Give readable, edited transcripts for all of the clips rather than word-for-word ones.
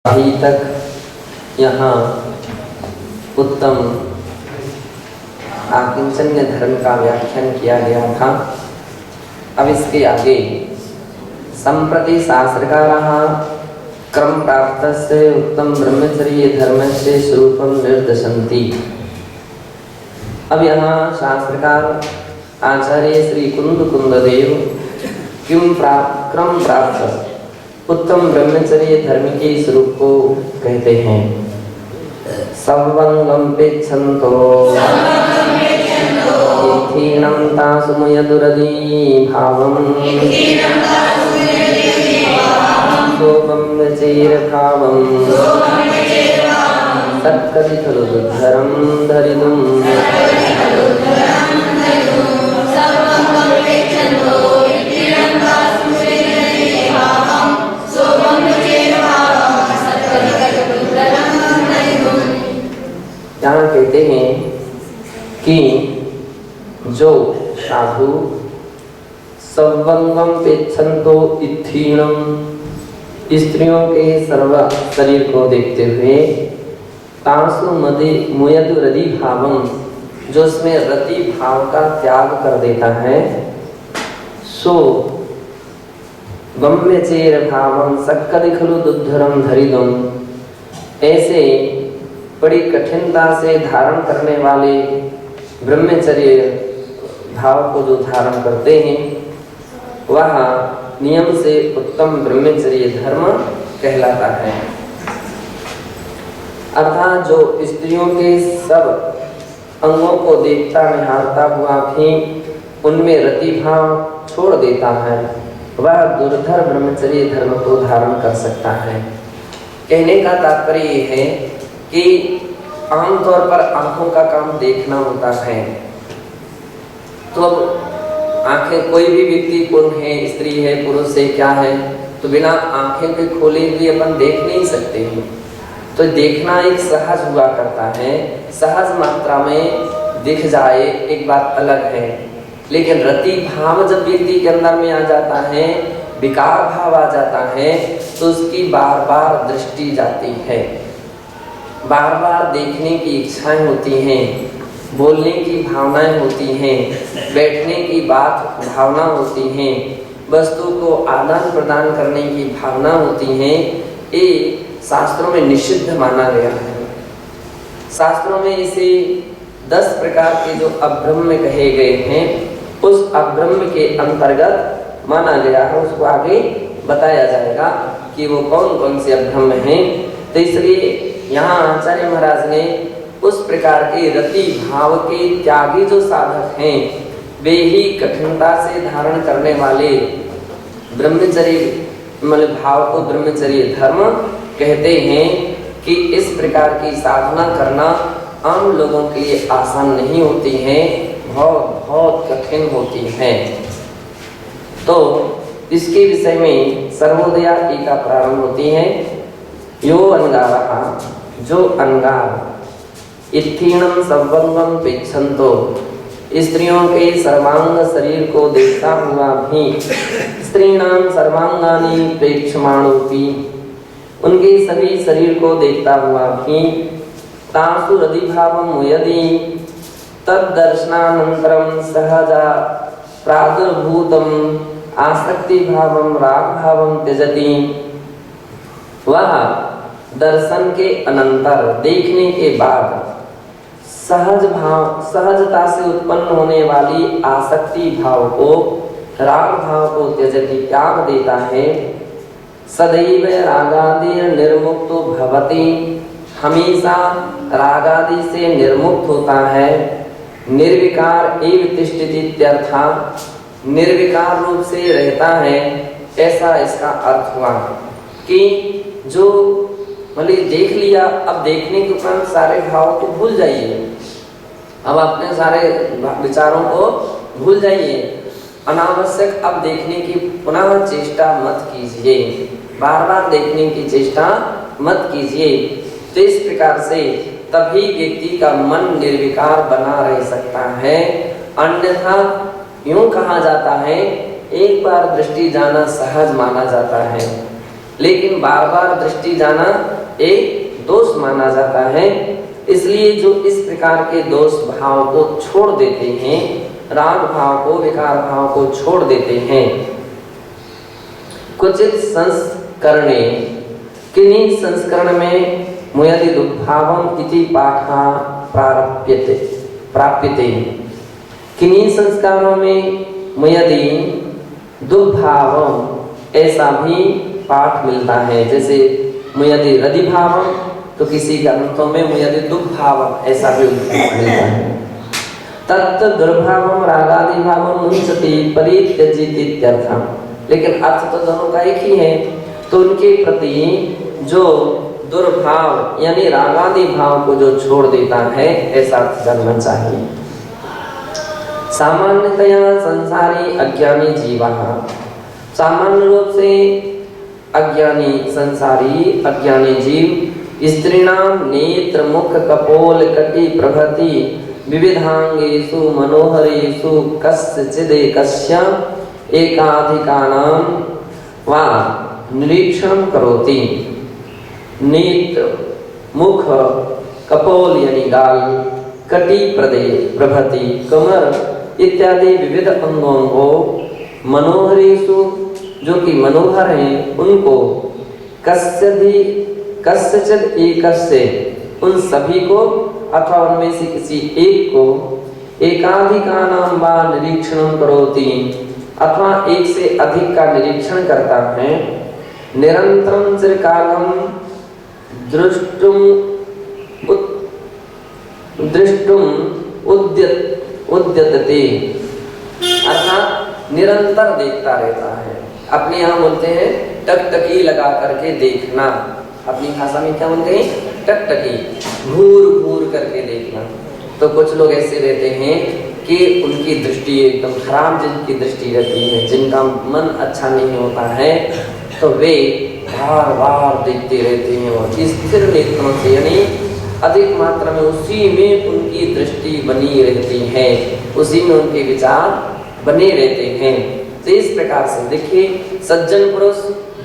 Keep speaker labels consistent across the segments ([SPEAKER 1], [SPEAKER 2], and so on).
[SPEAKER 1] अभी तक यहाँ उत्तम आकिंचन्य धर्म का व्याख्यान किया गया था। अब इसके आगे संप्रति शास्त्रकारः क्रम प्राप्तस्य उत्तम ब्रह्मचर्य धर्मस्य स्वरूपं निर्देशन्ति। अब यहाँ शास्त्रकार आचार्य श्री कुंददेव क्रम प्राप्त उत्तम ब्रह्मचर्य धर्म के स्वरूप को कहते हैं। सवंगम पेच्छन्तो इथीनं तासुमयदुरदी भावं सोपम्यचेर भावं तत्कथितो दुद्धरं धरितुम् यहाँ कहते हैं कि जो साधु सवंगम पेच्छन्तो इत्थीनं स्त्रियों के सर्व शरीर को देखते हुए तासु मुयदु रति भावम जो उसमें रति भाव का त्याग कर देता है सो गम्यचेर भावम सक्कदि खलु दुद्धरम धरिदुम ऐसे बड़ी कठिनता से धारण करने वाले ब्रह्मचर्य भाव को जो धारण करते हैं वह नियम से उत्तम ब्रह्मचर्य धर्म कहलाता है। अर्थात जो स्त्रियों के सब अंगों को देखता निहारता हुआ भी उनमें रति भाव छोड़ देता है वह दुर्धर ब्रह्मचर्य धर्म को धारण कर सकता है। कहने का तात्पर्य ये है कि आमतौर पर आंखों का काम देखना होता है, तो अब आंखें कोई भी व्यक्ति कौन है, स्त्री है पुरुष है क्या है, तो बिना आंखें के खोले हुए अपन देख नहीं सकते हैं। तो देखना एक सहज हुआ करता है, सहज मात्रा में दिख जाए एक बात अलग है, लेकिन रति भाव जब व्यक्ति के अंदर में आ जाता है, विकार भाव आ जाता है, तो उसकी बार बार दृष्टि जाती है, बार बार देखने की इच्छाएं होती हैं, बोलने की भावनाएं होती हैं, बैठने की बात भावना होती हैं, वस्तु को आदान प्रदान करने की भावना होती हैं। ये शास्त्रों में निषिद्ध माना गया है। शास्त्रों में इसे 10 प्रकार के जो अब्रह्म कहे गए हैं उस अब्रह्म के अंतर्गत माना गया है। उसको आगे बताया जाएगा कि वो कौन कौन से अब्रह्म हैं। तो इसलिए यहाँ आचार्य महाराज ने उस प्रकार के रति भाव के त्यागी जो साधक हैं वे ही कठिनता से धारण करने वाले ब्रह्मचर्य भाव को ब्रह्मचर्य धर्म कहते हैं। कि इस प्रकार की साधना करना आम लोगों के लिए आसान नहीं होती है, बहुत बहुत कठिन होती है। तो इसके विषय में सर्वोदया टीका प्रारंभ होती है। यो अंगारः जो अंगार इत्थीनं सवंगम पेच्छन्तो स्त्रियों के सर्वांग शरीर को देखता हुआ भी स्त्रीणां सर्वांगानि प्रेक्षमाणोपि उनके सभी शरीर को देखता हुआ भी तासु रति भावं मुयदि तद्दर्शनानन्तरं सहजा प्रादुर्भूतं आसक्ति भावं राग भावं त्यजति। वह दर्शन के अनंतर देखने के बाद सहजता से उत्पन्न होने वाली आसक्ति भाव को राग भाव को त्यजति त्याग देता है। सदैव रागादि निर्मुक्तो भवति हमेशा रागादि से निर्मुक्त होता है। निर्विकार एव तिष्ठति इत्यर्थः निर्विकार रूप से रहता है, ऐसा इसका अर्थ हुआ कि जो देख लिया, अब देखने के उपरांत सारे भाव को भूल जाइए, अब अपने सारे विचारों को भूल जाइए, अनावश्यक अब देखने की पुनः चेष्टा मत कीजिए, बार बार देखने की चेष्टा मत कीजिए। तो इस प्रकार से तभी व्यक्ति का मन निर्विकार बना रह सकता है। अन्यथा यूं कहा जाता है एक बार दृष्टि जाना सहज माना जाता है, लेकिन बार बार दृष्टि जाना एक दोष माना जाता है। इसलिए जो इस प्रकार के दोष भाव को छोड़ देते हैं, राग भाव को, विकार भाव को छोड़ देते हैं, क्वचित संस्करणे, किन्हीं संस्करण में मुयदि दुर्भावम इति पाठा प्राप्यते, किन्हीं संस्कारों में मुयदि दुर्भावम ऐसा भी पाठ मिलता है। जैसे मुयदि रदिभावम, तो किसी ग्रंथों में मुयदि दुर्भावम ऐसा भी मिलता है। तत् दुर्भावम रागादि भावम मुंचति परित्यजिति इत्यर्थः, लेकिन अर्थ तो दोनों का एक ही है। तो उनके प्रति जो दुर्भाव यानी रागादि भाव को जो छोड़ देता है, ऐसा अर्थ करना चाहिए। सामान्यतया संसारी अज्ञानी जीवा, सामान्य रूप से अज्ञानी संसारी अज्ञानी जीव स्त्रीणाम नेत्र मुख कपोल कटि प्रभृति विविधांगेषु मनोहरेषु कस्यचिदेकस्य एकाधिकानां वा निरीक्षणं करोति। नेत्र मुख कपोल यानी गाल, कटि प्रभृति कमर इत्यादि विविध अंगों को मनोहरेषु जो कि मनोहर हैं उनको कस्यचिद एकस्य उन सभी को अथवा उनमें से किसी एक को एकाधिकानां वा निरीक्षणं करोति अथवा एक से अधिक का निरीक्षण करता है। निरंतरं चिरकालं दृष्टुम उद्यतते, अर्थात निरंतर देखता रहता है। अपने यहाँ बोलते हैं टकटकी लगा करके देखना, अपनी भाषा में क्या बोलते हैं? टकटकी, घूर घूर करके देखना। तो कुछ लोग ऐसे रहते हैं कि उनकी दृष्टि एकदम खराब, जिनकी दृष्टि रहती है, जिनका मन अच्छा नहीं होता है, तो वे बार बार देखते रहते हैं और स्थिर नेत्रों से यानी अधिक मात्रा में उसी में उनकी दृष्टि बनी रहती है, उसी में उनके विचार बने रहते हैं। तो इस प्रकार से देखिए, सज्जन पुरुष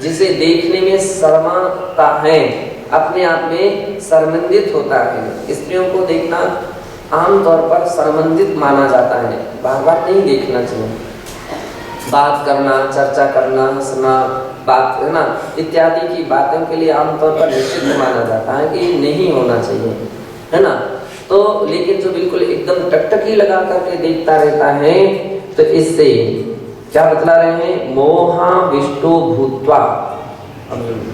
[SPEAKER 1] जिसे देखने में शर्माता है, अपने आप में शर्मिंदित होता है। स्त्रियों को देखना आमतौर पर शर्मिंदित माना जाता है, बार बार नहीं देखना चाहिए। बात करना, चर्चा करना, हंसना, बात करना इत्यादि की बातों के लिए आमतौर पर निषिद्ध माना जाता है कि नहीं होना चाहिए, है ना। तो लेकिन जो बिल्कुल एकदम टकटकी लगा करके देखता रहता है, तो इससे क्या बतला रहे हैं? मोहाविष्टो भूत्वा,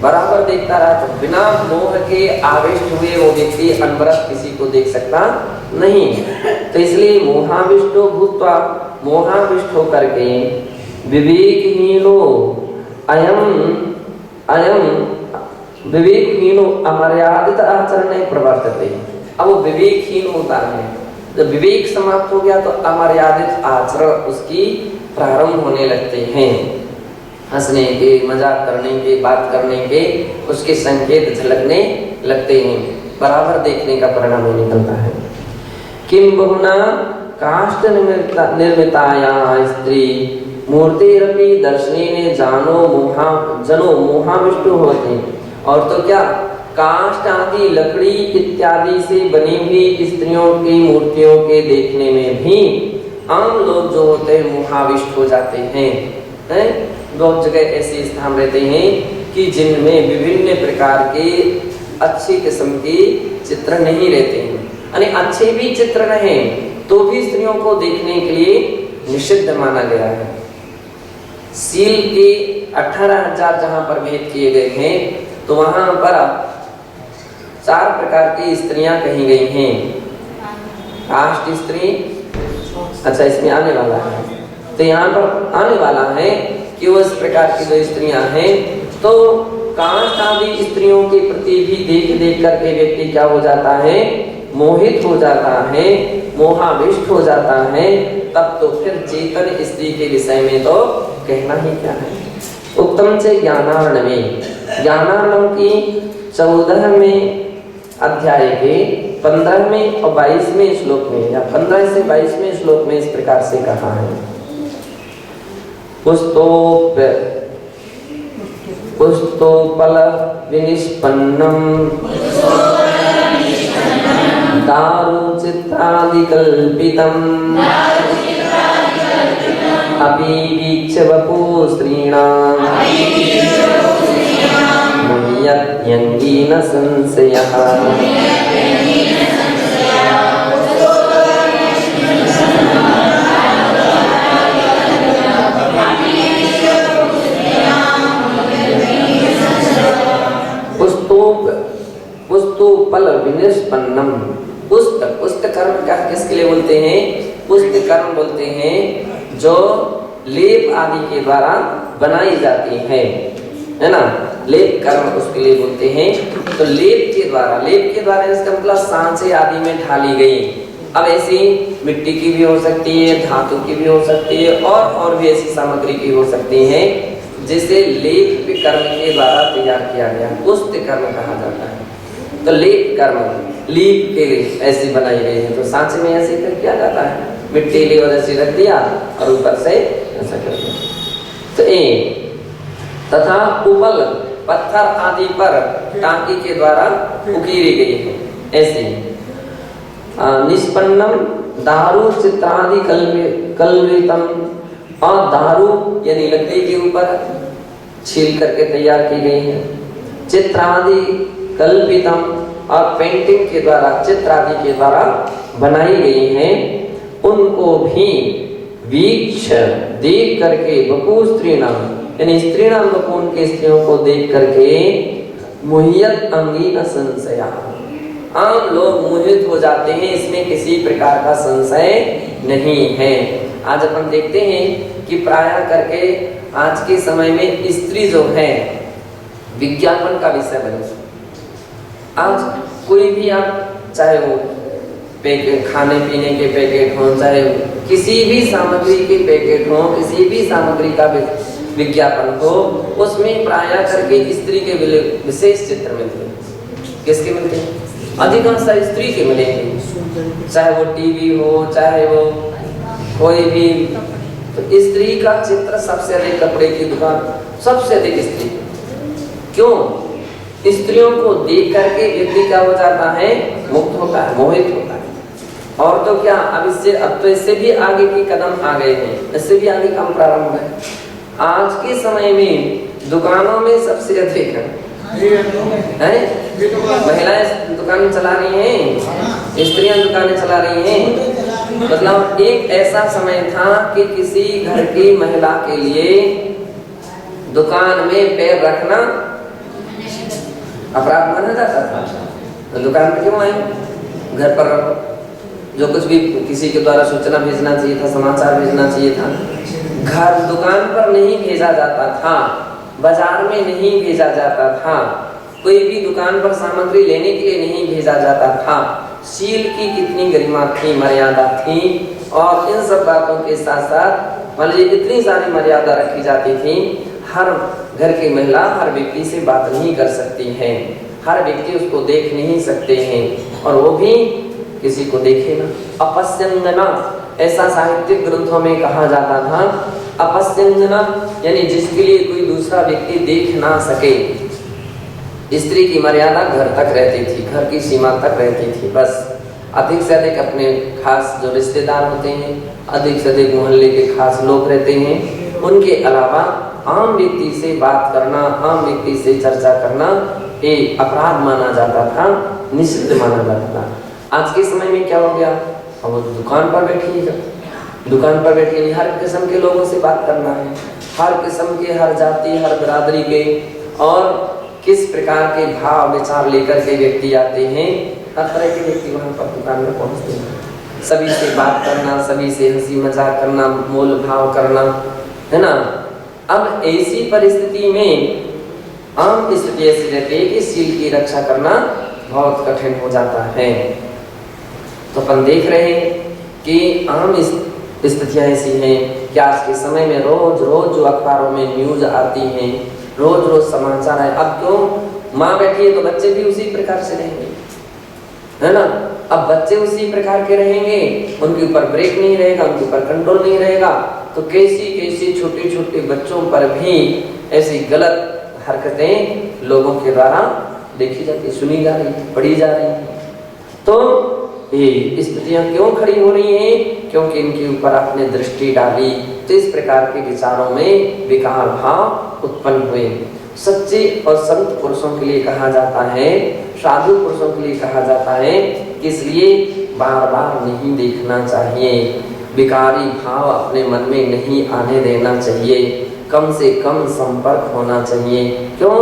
[SPEAKER 1] बराबर देखता रहा तो बिना मोह के आविष्ट हुए वो व्यक्ति अनवरत किसी को देख सकता नहीं। तो इसलिए मोहाविष्टो भूत्वा, मोहाविष्ट होकर के विवेकहीनो अयम विवेकहीनो अमर्यादित आचरण प्रवर्तते। अब वो विवेकहीन होता है, जब विवेक समाप्त हो गया तो अमर्यादित आचरण उसकी प्रारंभ होने लगते हैं। हंसने के, मजाक करने के, बात करने के उसके संकेत झलकने लगते हैं, बराबर देखने का परिणाम निकलता है। किम बहुना काष्ठ निर्मिताया स्त्री मूर्तिरपि दर्शनेन जनो मोहाविष्टो होते। और तो क्या, काष्ठ आदि लकड़ी इत्यादि से बनी हुई स्त्रियों की मूर्तियों के देखने में भी आम लोग जो होते हैं मोहाविष्ट हो जाते हैं। बहुत जगह ऐसे स्थान रहते हैं कि जिनमें विभिन्न प्रकार के अच्छी किस्म के चित्र नहीं रहते हैं, यानी अच्छे भी चित्र रहें तो भी स्त्रियों को देखने के लिए निषिद्ध माना गया है। सील के 18,000 जहाँ पर भेद किए गए हैं, तो वहाँ पर 4 प्रकार की स्त्रियां कही गई हैं। काष्ठ स्त्री, अच्छा इसमें आने वाला है, तो यहाँ पर आने वाला है कि वो इस प्रकार की जो स्त्रियां हैं, तो काष्ठ आदि स्त्रियों के प्रति भी देख देख करके व्यक्ति क्या हो जाता है? मोहित हो जाता है, मोहाविष्ट हो जाता है। तब तो फिर चेतन स्त्री के विषय में तो कहना ही क्या है। उत्तम से ज्ञानार्णव, ज्ञानार्णव की 14वें अध्याय के 15वें और 22वें श्लोक में, या 15 से 22वें श्लोक में इस प्रकार से कहा है। पुस्तोपल विनिष्पन्नम दारुचित्रादिकल्पितम् अपि वीक्ष्य वपुः स्त्रीणां मुह्यत्यङ्गीन संशयः। पुस्तोपल विनिष्पन्नम, पुस्त कर्म का किसके लिए बोलते हैं? पुस्त कर्म बोलते हैं जो लेप आदि के द्वारा बनाई जाती है ना, लेप कर्म उसके लिए बोलते हैं। तो लेप के द्वारा इसका मतलब सांचे आदि में ढाली गई। अब ऐसी मिट्टी की भी हो सकती है, धातु की भी हो सकती है, और भी ऐसी सामग्री की हो सकती है जिसे लेप कर्म के द्वारा तैयार किया गया, पुस्त कर्म कहा जाता है। तो लेप कर्म लीप के ऐसी बनाई गई है, तो सांचे में ऐसे किया जाता है, मिट्टी ली और ऐसे रख दिया और ऊपर से ऐसा कर दिया। तो तथा उपल पत्थर आदि पर टांकी के द्वारा उकीरी गई है ऐसे। निष्पन्नम दारू चित्रादि कल्पितम, और दारू यानी लकड़ी के ऊपर छील करके तैयार की गई है। चित्रादि कल्पितम, और पेंटिंग के द्वारा चित्र आदि के द्वारा बनाई गई हैं, उनको भी वीक्ष देख करके वपु स्त्रीणाम यानी स्त्रीणाम वपु उनके स्त्रियों को देख करके मुह्यत अंगीन संशया, आम लोग मोहित हो जाते हैं, इसमें किसी प्रकार का संशय नहीं है। आज अपन देखते हैं कि प्रायः करके आज के समय में स्त्री जो है विज्ञापन का विषय बने। आज कोई भी आप चाहे वो पैकेट खाने पीने के पैकेट हो, चाहे किसी भी सामग्री के पैकेट हो, किसी भी सामग्री का विज्ञापन हो, उसमें प्रायः करके स्त्री के विशेष चित्र मिलते हैं। किसके मिलते हैं? अधिकांश स्त्री के मिलेंगे, चाहे वो टीवी हो, चाहे वो कोई भी। तो स्त्री का चित्र सबसे अधिक, कपड़े की दुकान सबसे अधिक स्त्री। क्यों? स्त्रियों को देख करके व्यक्ति क्या हो जाता है? मुक्त होता है, मोहित होता है। और तो क्या, अब तो इससे भी आगे की कदम आ गए हैं, इससे भी आगे काम प्रारंभ है। आज के समय में दुकानों में सबसे अधिक है महिलाएं दुकान चला रही हैं, स्त्रियां दुकानें चला रही हैं। मतलब एक ऐसा समय था कि किसी घर की महिला के लिए दुकान में पैर रखना अपराध माना जाता था। तो दुकान पर क्यों आए? घर पर रखो। जो कुछ भी किसी के द्वारा सूचना भेजना चाहिए था, समाचार भेजना चाहिए था, घर दुकान पर नहीं भेजा जाता था, बाजार में नहीं भेजा जाता था, कोई भी दुकान पर सामग्री लेने के लिए नहीं भेजा जाता था। शील की कितनी गरिमा थी, मर्यादा थी, और इन सब बातों के साथ साथ मान लीजिए इतनी सारी मर्यादा रखी जाती थी। हर घर की महिला हर व्यक्ति से बात नहीं कर सकती है, हर व्यक्ति उसको देख नहीं सकते हैं, और वो भी किसी को देखे ना। अपस्यंजना ऐसा साहित्यिक ग्रंथों में कहा जाता था। अपस्यंजना यानी जिसके लिए कोई दूसरा व्यक्ति देख ना सके। स्त्री की मर्यादा घर तक रहती थी, घर की सीमा तक रहती थी, बस। अधिक से अधिक अपने खास जो रिश्तेदार होते हैं, अधिक से अधिक मोहल्ले के खास लोग रहते हैं, उनके अलावा आम व्यक्ति से बात करना, आम व्यक्ति से चर्चा करना एक अपराध माना जाता था, निषिद्ध माना जाता था। आज के समय में क्या हो गया? अब दुकान पर बैठी है, दुकान पर बैठी हर किस्म के लोगों से बात करना है, हर किस्म के, हर जाति, हर बिरादरी के, और किस प्रकार के भाव विचार लेकर के व्यक्ति आते हैं, हर तरह के व्यक्ति वहाँ पर दुकान में पहुँचते हैं। सभी से बात करना, सभी से हंसी मजाक करना, मोल भाव करना, है ना। अब ऐसी परिस्थिति में आम स्थिति ऐसी रहती है कि शील की रक्षा करना बहुत कठिन हो जाता है। तो अपन देख रहे हैं कि आम स्थितियां ऐसी हैं कि आज के समय में रोज रोज जो अखबारों में न्यूज आती हैं, रोज रोज समाचार है। अब क्यों माँ बैठी है तो बच्चे भी उसी प्रकार से रहेंगे, है ना। अब बच्चे उसी प्रकार के रहेंगे, उनके ऊपर ब्रेक नहीं रहेगा, उनके ऊपर कंट्रोल नहीं रहेगा, तो कैसी कैसी छोटे छोटे बच्चों पर भी ऐसी गलत हरकतें लोगों के द्वारा देखी जाती, सुनी जा रही, पढ़ी जा रही है। तो ये स्थितियां क्यों खड़ी हो रही हैं? क्योंकि इनके ऊपर आपने दृष्टि डाली, तो इस प्रकार के विचारों में विकार भाव उत्पन्न हुए। सच्चे और संत पुरुषों के लिए कहा जाता है, साधु पुरुषों के लिए कहा जाता है कि इसलिए बार बार नहीं देखना चाहिए, विकारी भाव अपने मन में नहीं आने देना चाहिए, कम से कम संपर्क होना चाहिए। क्यों?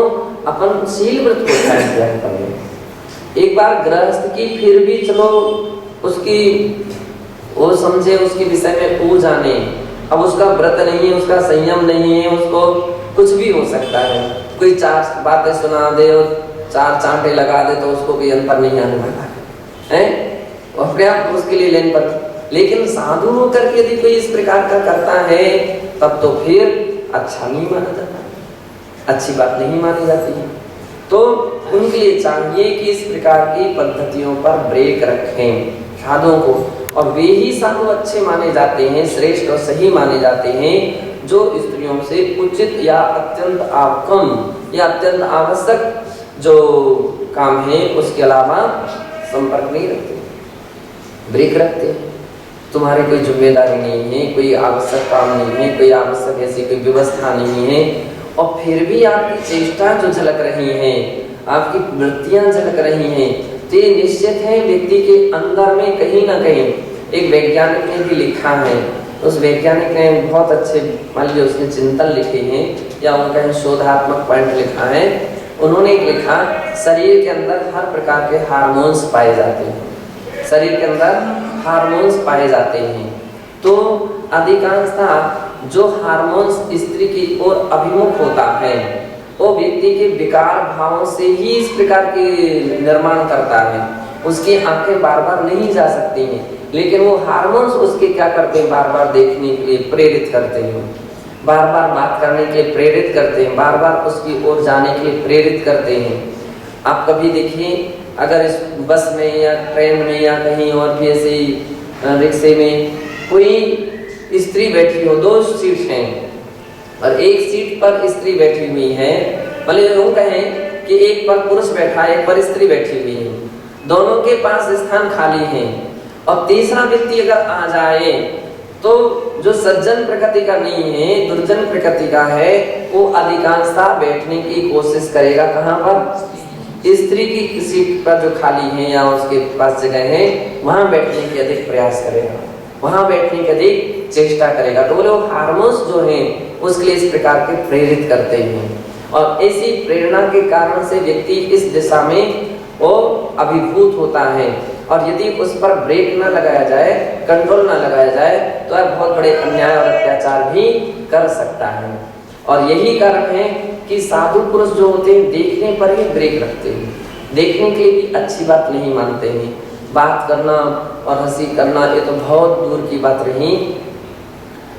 [SPEAKER 1] अपन शील व्रत को त्याग करें। एक बार गृहस्थ की फिर भी चलो उसकी वो समझे, उसके विषय में वो जाने, अब उसका व्रत नहीं है, उसका संयम नहीं है, उसको कुछ भी हो सकता है, कोई चार बातें सुना दे और चार चांटे लगा दे तो उसको कोई अंतर नहीं आने वाला है, अपने आप उसके लिए लेन पर। लेकिन साधु होकर के यदि कोई इस प्रकार का करता है तब तो फिर अच्छा नहीं माना जाता, अच्छी बात नहीं मानी जाती है। तो उनके लिए चाहिए कि इस प्रकार की पद्धतियों पर ब्रेक रखें साधुओं को, और वे ही साधु अच्छे माने जाते हैं, श्रेष्ठ और सही माने जाते हैं जो स्त्रियों से उचित या अत्यंत आवश्यक या अत्यंत आवश्यक जो काम है उसके अलावा संपर्क नहीं रखते, ब्रेक रखते हैं। तुम्हारी कोई जिम्मेदारी नहीं है, कोई आवश्यक काम नहीं है, कोई आवश्यक ऐसी कोई व्यवस्था नहीं है, और फिर भी आपकी चेष्टा जो झलक रही है, आपकी वृत्तियां झलक रही हैं, तो ये निश्चित है व्यक्ति के अंदर में कहीं ना कहीं, एक वैज्ञानिक ने भी लिखा है, उस वैज्ञानिक ने बहुत अच्छे मान लीजिए उसने चिंतन लिखे हैं या उनका शोधात्मक पॉइंट लिखा है। उन्होंने लिखा शरीर के अंदर हर प्रकार के हार्मोन्स पाए जाते हैं, शरीर के अंदर हार्मोन्स पाए जाते हैं। तो अधिकांशतः जो हार्मोन्स स्त्री की ओर अभिमुख होता है वो व्यक्ति के विकार भावों से ही इस प्रकार के निर्माण करता है। उसकी आंखें बार बार नहीं जा सकती हैं, लेकिन वो हार्मोन्स उसके क्या करते हैं, बार बार देखने के लिए प्रेरित करते हैं, बार बार बात करने के लिए प्रेरित करते हैं, बार बार उसकी ओर जाने के लिए प्रेरित करते हैं। आप कभी देखिए अगर इस बस में या ट्रेन में या कहीं और भी ऐसे रिक्शे में कोई स्त्री बैठी हो, दो सीट हैं और एक सीट पर स्त्री बैठी हुई है, भले यूं कहें कि एक पर पुरुष बैठा है, एक पर स्त्री बैठी हुई है, दोनों के पास स्थान खाली है, और तीसरा व्यक्ति अगर आ जाए तो जो सज्जन प्रकृति का नहीं है, दुर्जन प्रकृति का है, वो अधिकांशतः बैठने की कोशिश करेगा कहाँ पर, स्त्री की सीट पर जो खाली है या उसके पास जगह है वहां बैठने की अधिक प्रयास करेगा, वहां बैठने की अधिक चेष्टा करेगा। तो बोले वो हार्मोन्स जो हैं उसके लिए इस प्रकार के प्रेरित करते हैं, और ऐसी प्रेरणा के कारण से व्यक्ति इस दिशा में वो अभिभूत होता है, और यदि उस पर ब्रेक न लगाया जाए, कंट्रोल न लगाया जाए तो वह बहुत बड़े अन्याय और अत्याचार भी कर सकता है। और यही कारण है कि साधु पुरुष जो होते हैं देखने पर ही ब्रेक रखते हैं, देखने के लिए भी अच्छी बात नहीं मानते हैं। बात करना और हंसी करना ये तो बहुत दूर की बात रही,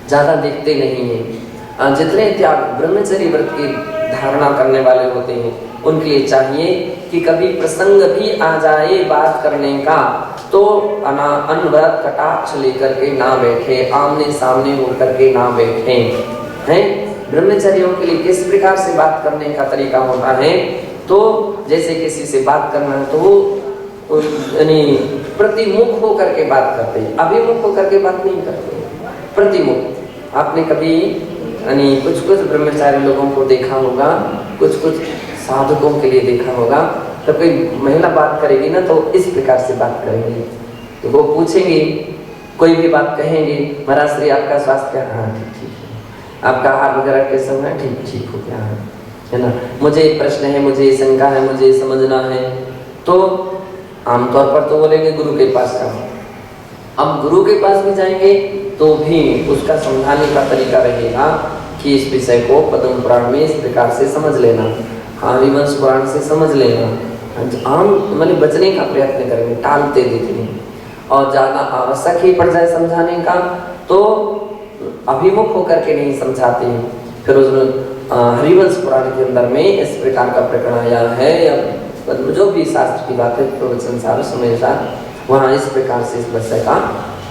[SPEAKER 1] ज़्यादा देखते नहीं हैं। जितने त्याग ब्रह्मचर्य व्रत की धारणा करने वाले होते हैं उनके लिए चाहिए कि कभी प्रसंग भी आ जाए बात करने का तो अनवरत कटाक्ष लेकर के ना बैठे, आमने सामने होकर के ना बैठे हैं। ब्रह्मचर्यों के लिए किस प्रकार से बात करने का तरीका होता है, तो जैसे किसी से बात करना है तो वो यानी प्रतिमुख होकर के बात करते हैं, अभिमुख होकर के बात नहीं करते, प्रतिमुख। आपने कभी यानी कुछ कुछ ब्रह्मचारी लोगों को देखा होगा, कुछ कुछ साधकों के लिए देखा होगा, तो कोई महिला बात करेगी ना तो इस प्रकार से बात करेंगे, तो वो पूछेंगे, कोई भी बात कहेंगे, महाराज श्री आपका स्वास्थ्य क्या, हाँ ठीक है, आपका आहार वगैरह कैसा है, ठीक हो गया है ना, मुझे प्रश्न है, मुझे शंका है, मुझे समझना है। तो आमतौर पर तो बोलेंगे गुरु के पास जाओ। अब गुरु के पास भी जाएंगे तो भी उसका समझाने का तरीका रहेगा कि इस विषय को पद्म पुराण में इस प्रकार से समझ लेना, हरिवंश पुराण से समझ लेना। आम मतलब बचने का प्रयत्न करेंगे, टालते देते हैं, और ज़्यादा आवश्यक ही पड़ जाए समझाने का तो अभिमुख होकर के नहीं समझाते हैं। फिर उसमें हरिवंश पुराण के अंदर में इस प्रकार का प्रकरण आया है, या जो भी शास्त्र की बात है प्रवचन सार समय सार, वहाँ इस प्रकार से इस विषय का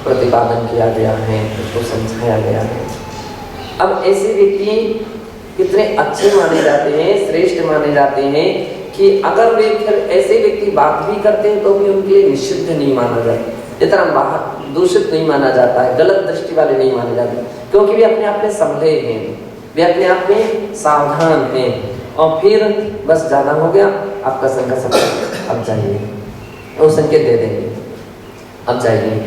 [SPEAKER 1] प्रतिपादन किया गया है, उसको समझाया गया है। अब ऐसे व्यक्ति कितने अच्छे माने जाते हैं, श्रेष्ठ माने जाते हैं कि अगर वे फिर ऐसे व्यक्ति बात भी करते हैं तो भी उनके लिए निषिद्ध नहीं माना जाता, इतना बाहर दूषित नहीं माना जाता है, गलत दृष्टि वाले नहीं माने जाते, क्योंकि वे अपने आप में संभले हैं, वे अपने आप में सावधान हैं। और फिर बस ज़्यादा हो गया, आपका संकट अब जाइए, वो संकेत दे देंगे अब जाइए,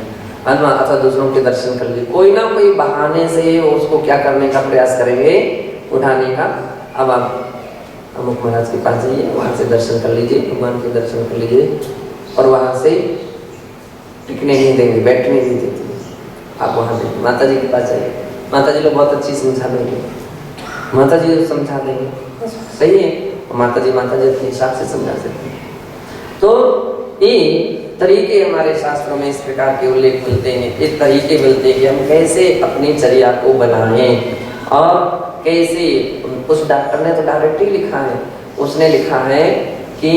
[SPEAKER 1] अथवा दूसरों के दर्शन कर लीजिए, कोई ना कोई बहाने से उसको क्या करने का प्रयास करेंगे, उठाने का। अब आप अमुक महाराज के पास जाइए, वहाँ से दर्शन कर लीजिए, भगवान के दर्शन कर लीजिए, और वहाँ से टिकने नहीं देंगे, बैठने नहीं देते, आप वहाँ जाइए, माता जी के पास जाइए, माता जी लोग बहुत अच्छी समझा देंगे, माता जी समझा देंगे, सही है, माता जी अपने हिसाब से समझा सकते हैं। तो ये तरीके हमारे शास्त्रों में इस प्रकार के उल्लेख मिलते हैं, इस तरीके मिलते हैं कि हम कैसे अपनी चर्या को बनाएं, और कैसे, उस डॉक्टर ने तो डायरेक्ट ही लिखा है, उसने लिखा है कि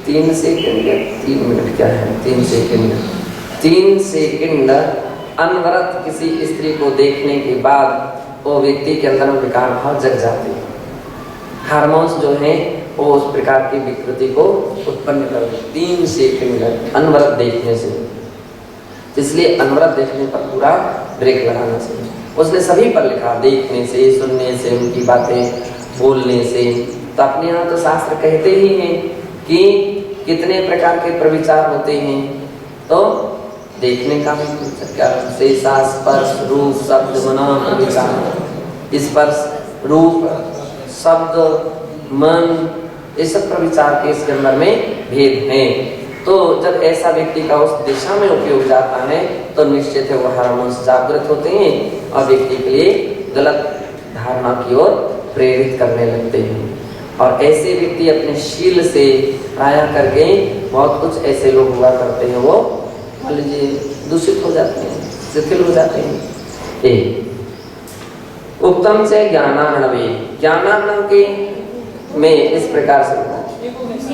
[SPEAKER 1] 3 सेकंड 3 मिनट क्या है, 3 सेकंड अनवरत किसी स्त्री को देखने के बाद वो व्यक्ति के अंदर विकार भाव जग जाते हैं, हार्मोन्स जो हैं वो उस प्रकार की विकृति को उत्पन्न कर देते 3 सेकंड अनवरत देखने से। इसलिए अनवरत देखने पर पूरा ब्रेक लगाना चाहिए। उसने सभी पर लिखा, देखने से, सुनने से, उनकी बातें बोलने से। तो अपने यहाँ तो शास्त्र कहते ही हैं कि कितने प्रकार के प्रविचार होते हैं, तो देखने का भी क्या शेषा, स्पर्श, रूप, शब्द, मन, प्रविचार, स्पर्श, रूप, शब्द, मन, ये सब प्रविचार के इसके अंदर में भेद हैं। तो जब ऐसा व्यक्ति का उस दिशा में उपयोग जाता है तो निश्चित है वह हार्मोन्स जागृत होते हैं और व्यक्ति के लिए गलत धारणा की ओर प्रेरित करने लगते हैं। और ऐसे व्यक्ति अपने शील से आया करके बहुत कुछ ऐसे लोग हुआ करते हैं, वो मान लीजिए दूषित हो जाते हैं, शिथिल हो जाते हैं। उत्तम से ज्ञानार्णवे, ज्ञानार्णव के में इस प्रकार से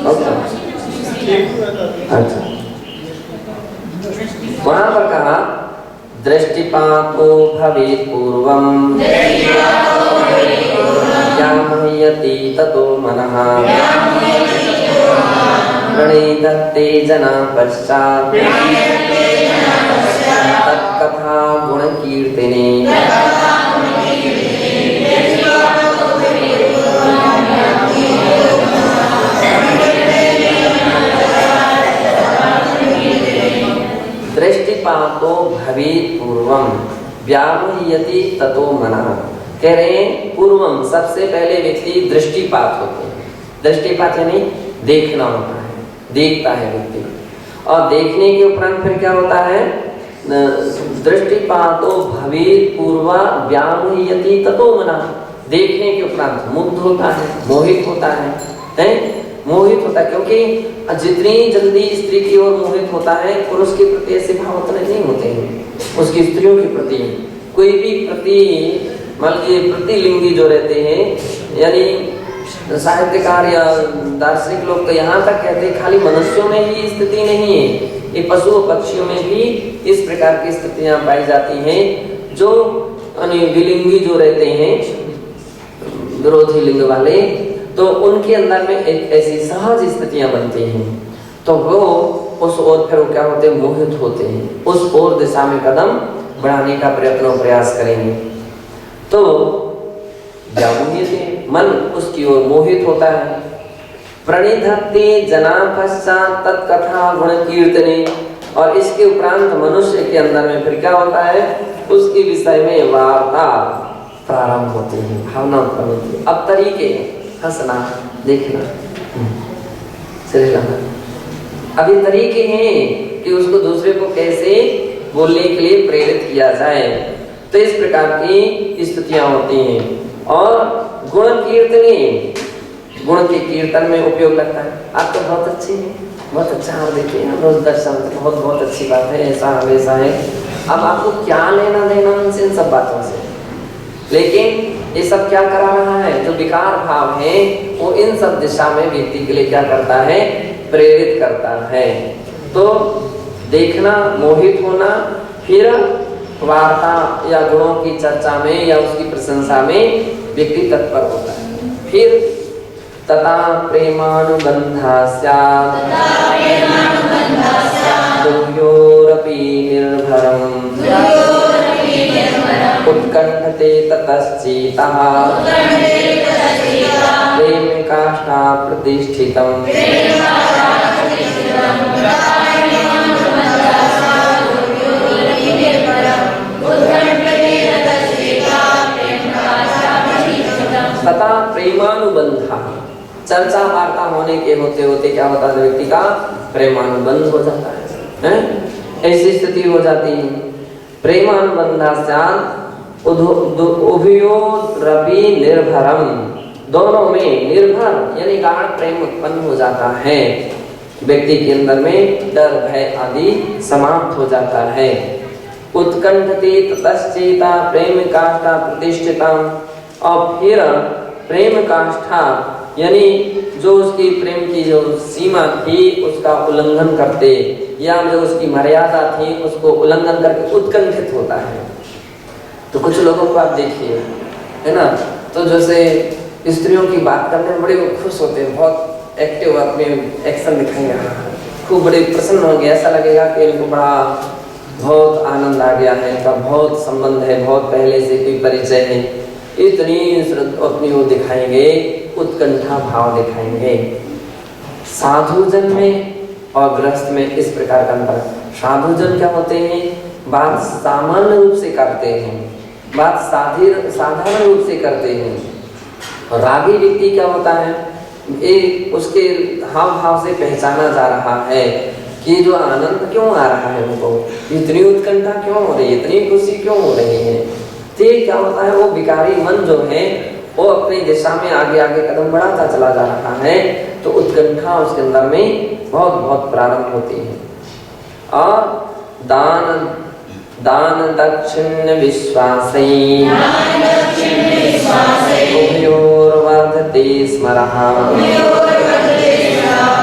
[SPEAKER 1] अच्छा वहां पर कहा दृष्टिपातो भवेत् पूर्वं ज्ञानयति ततो मनः प्रणीदत्ते जना पश्चात् तत्कथा गुणकीर्तने दृष्टिपातो भवेत् पूर्वम व्यामोहयति ततो मनः। कह रहे हैं पूर्वम, सबसे पहले व्यक्ति दृष्टिपात होते हैं। दृष्टिपात यानी देखना होता है, देखता है व्यक्ति, और देखने के उपरांत फिर क्या होता है, दृष्टिपातो भवेत् पूर्वा व्यामोहयति ततो मनः। देखने के उपरांत मुग्ध होता है, मोहित होता है, मोहित होता है, क्योंकि जितनी जल्दी स्त्री की ओर मोहित होता है पुरुष के प्रति ऐसे भाव उतने नहीं होते हैं। उसकी स्त्रियों के प्रति कोई भी मान लीजिए प्रतिलिंगी जो रहते हैं, यानी साहित्यकार या दार्शनिक लोग तो यहाँ तक कहते हैं खाली मनुष्यों में ही स्थिति नहीं है, ये पशु पक्षियों में भी इस प्रकार की स्थितियां पाई जाती हैं। जो विलिंगी जो रहते हैं, विरोधी लिंग वाले, तो उनके अंदर में एक ऐसी सहज स्थितियां बनती हैं, तो वो उस ओर फिर क्या होते हैं, मोहित होते हैं, उस ओर दिशा में कदम बढ़ाने का प्रयास करेंगे। तो मन उसकी ओर मोहित होता है। प्रणिधत्ते जना पश्चात् तत्कथा गुण कीर्तने, और इसके उपरांत मनुष्य के अंदर में फिर क्या होता है, उसके विषय में वार्ता प्रारंभ होती है, भावना उत्पन्न होती है। अब तरीके हंसना, देखना, अभी तरीके हैं कि उसको दूसरे को कैसे बोलने के लिए प्रेरित किया जाए। तो इस प्रकार की स्थितियां होती हैं। और गुण कीर्तने, गुण के कीर्तन में उपयोग लगता है। आप तो बहुत अच्छे हैं, बहुत अच्छा आप देखिए, हम रोज दर्शन, बहुत अच्छी बात है, ऐसा वैसा है। अब आपको क्या लेना देना उनसे, इन सब बातों से, लेकिन ये सब क्या करा रहा है, जो विकार भाव है वो इन सब दिशा में व्यक्ति के लिए क्या करता है, प्रेरित करता है। तो देखना, मोहित होना, फिर वार्ता या गुणों की चर्चा में या उसकी प्रशंसा में व्यक्ति तत्पर होता है। फिर तथा प्रेमानुबंधा स्यात् दुह्योरपि निर्भरम् उत्कण्ठते ततश्चेतः प्रेमकाष्ठा प्रतिष्ठितम्। तथा प्रेमानुबंधा, चर्चा वार्ता होने के होते होते क्या होता है, व्यक्ति का प्रेमानुबंध हो जाता है, ऐसी स्थिति हो जाती है। प्रेमानुबंधा स्यात् उभयोरपि निर्भरम, दोनों में निर्भर यानी गाढ़ प्रेम उत्पन्न हो जाता है। व्यक्ति के अंदर में डर भय आदि समाप्त हो जाता है। उत्कंठते ततश्चेता प्रेम काष्ठा प्रतिष्ठिता, और फिर प्रेम काष्ठा यानी जो उसकी प्रेम की जो सीमा थी उसका उल्लंघन करते, या जो उसकी मर्यादा थी उसको उल्लंघन करके उत्कंठित होता है। तो कुछ लोगों को आप देखिए, है ना, तो जैसे स्त्रियों की बात करने में बड़े खुश होते हैं, बहुत एक्टिव अपने एक्शन दिखाएंगे, खूब बड़े प्रसन्न होंगे, ऐसा लगेगा कि इनको बड़ा बहुत आनंद आ गया है, इनका बहुत संबंध है, बहुत पहले से कोई परिचय है, इतनी अपनी वो दिखाएंगे, उत्कंठा भाव दिखाएंगे। साधुजन में और गृहस्थ में इस प्रकार का अंतर। साधुजन क्या होते हैं, बात सामान्य रूप से करते हैं, बात साधारण रूप से करते हैं। और रागी व्यक्ति क्या होता है, एक उसके हाव भाव से पहचाना जा रहा है कि जो आनंद क्यों आ रहा है, उनको इतनी उत्कंठा क्यों हो रही है, इतनी खुशी क्यों हो रही है। तो क्या होता है, वो विकारी मन जो है वो अपनी दिशा में आगे आगे कदम बढ़ाता चला जा रहा है, तो उत्कंठा उसके अंदर में बहुत बहुत प्रारंभ होती है। और दान दक्षिण विश्वासै उभयोर्वर्धते स्मरः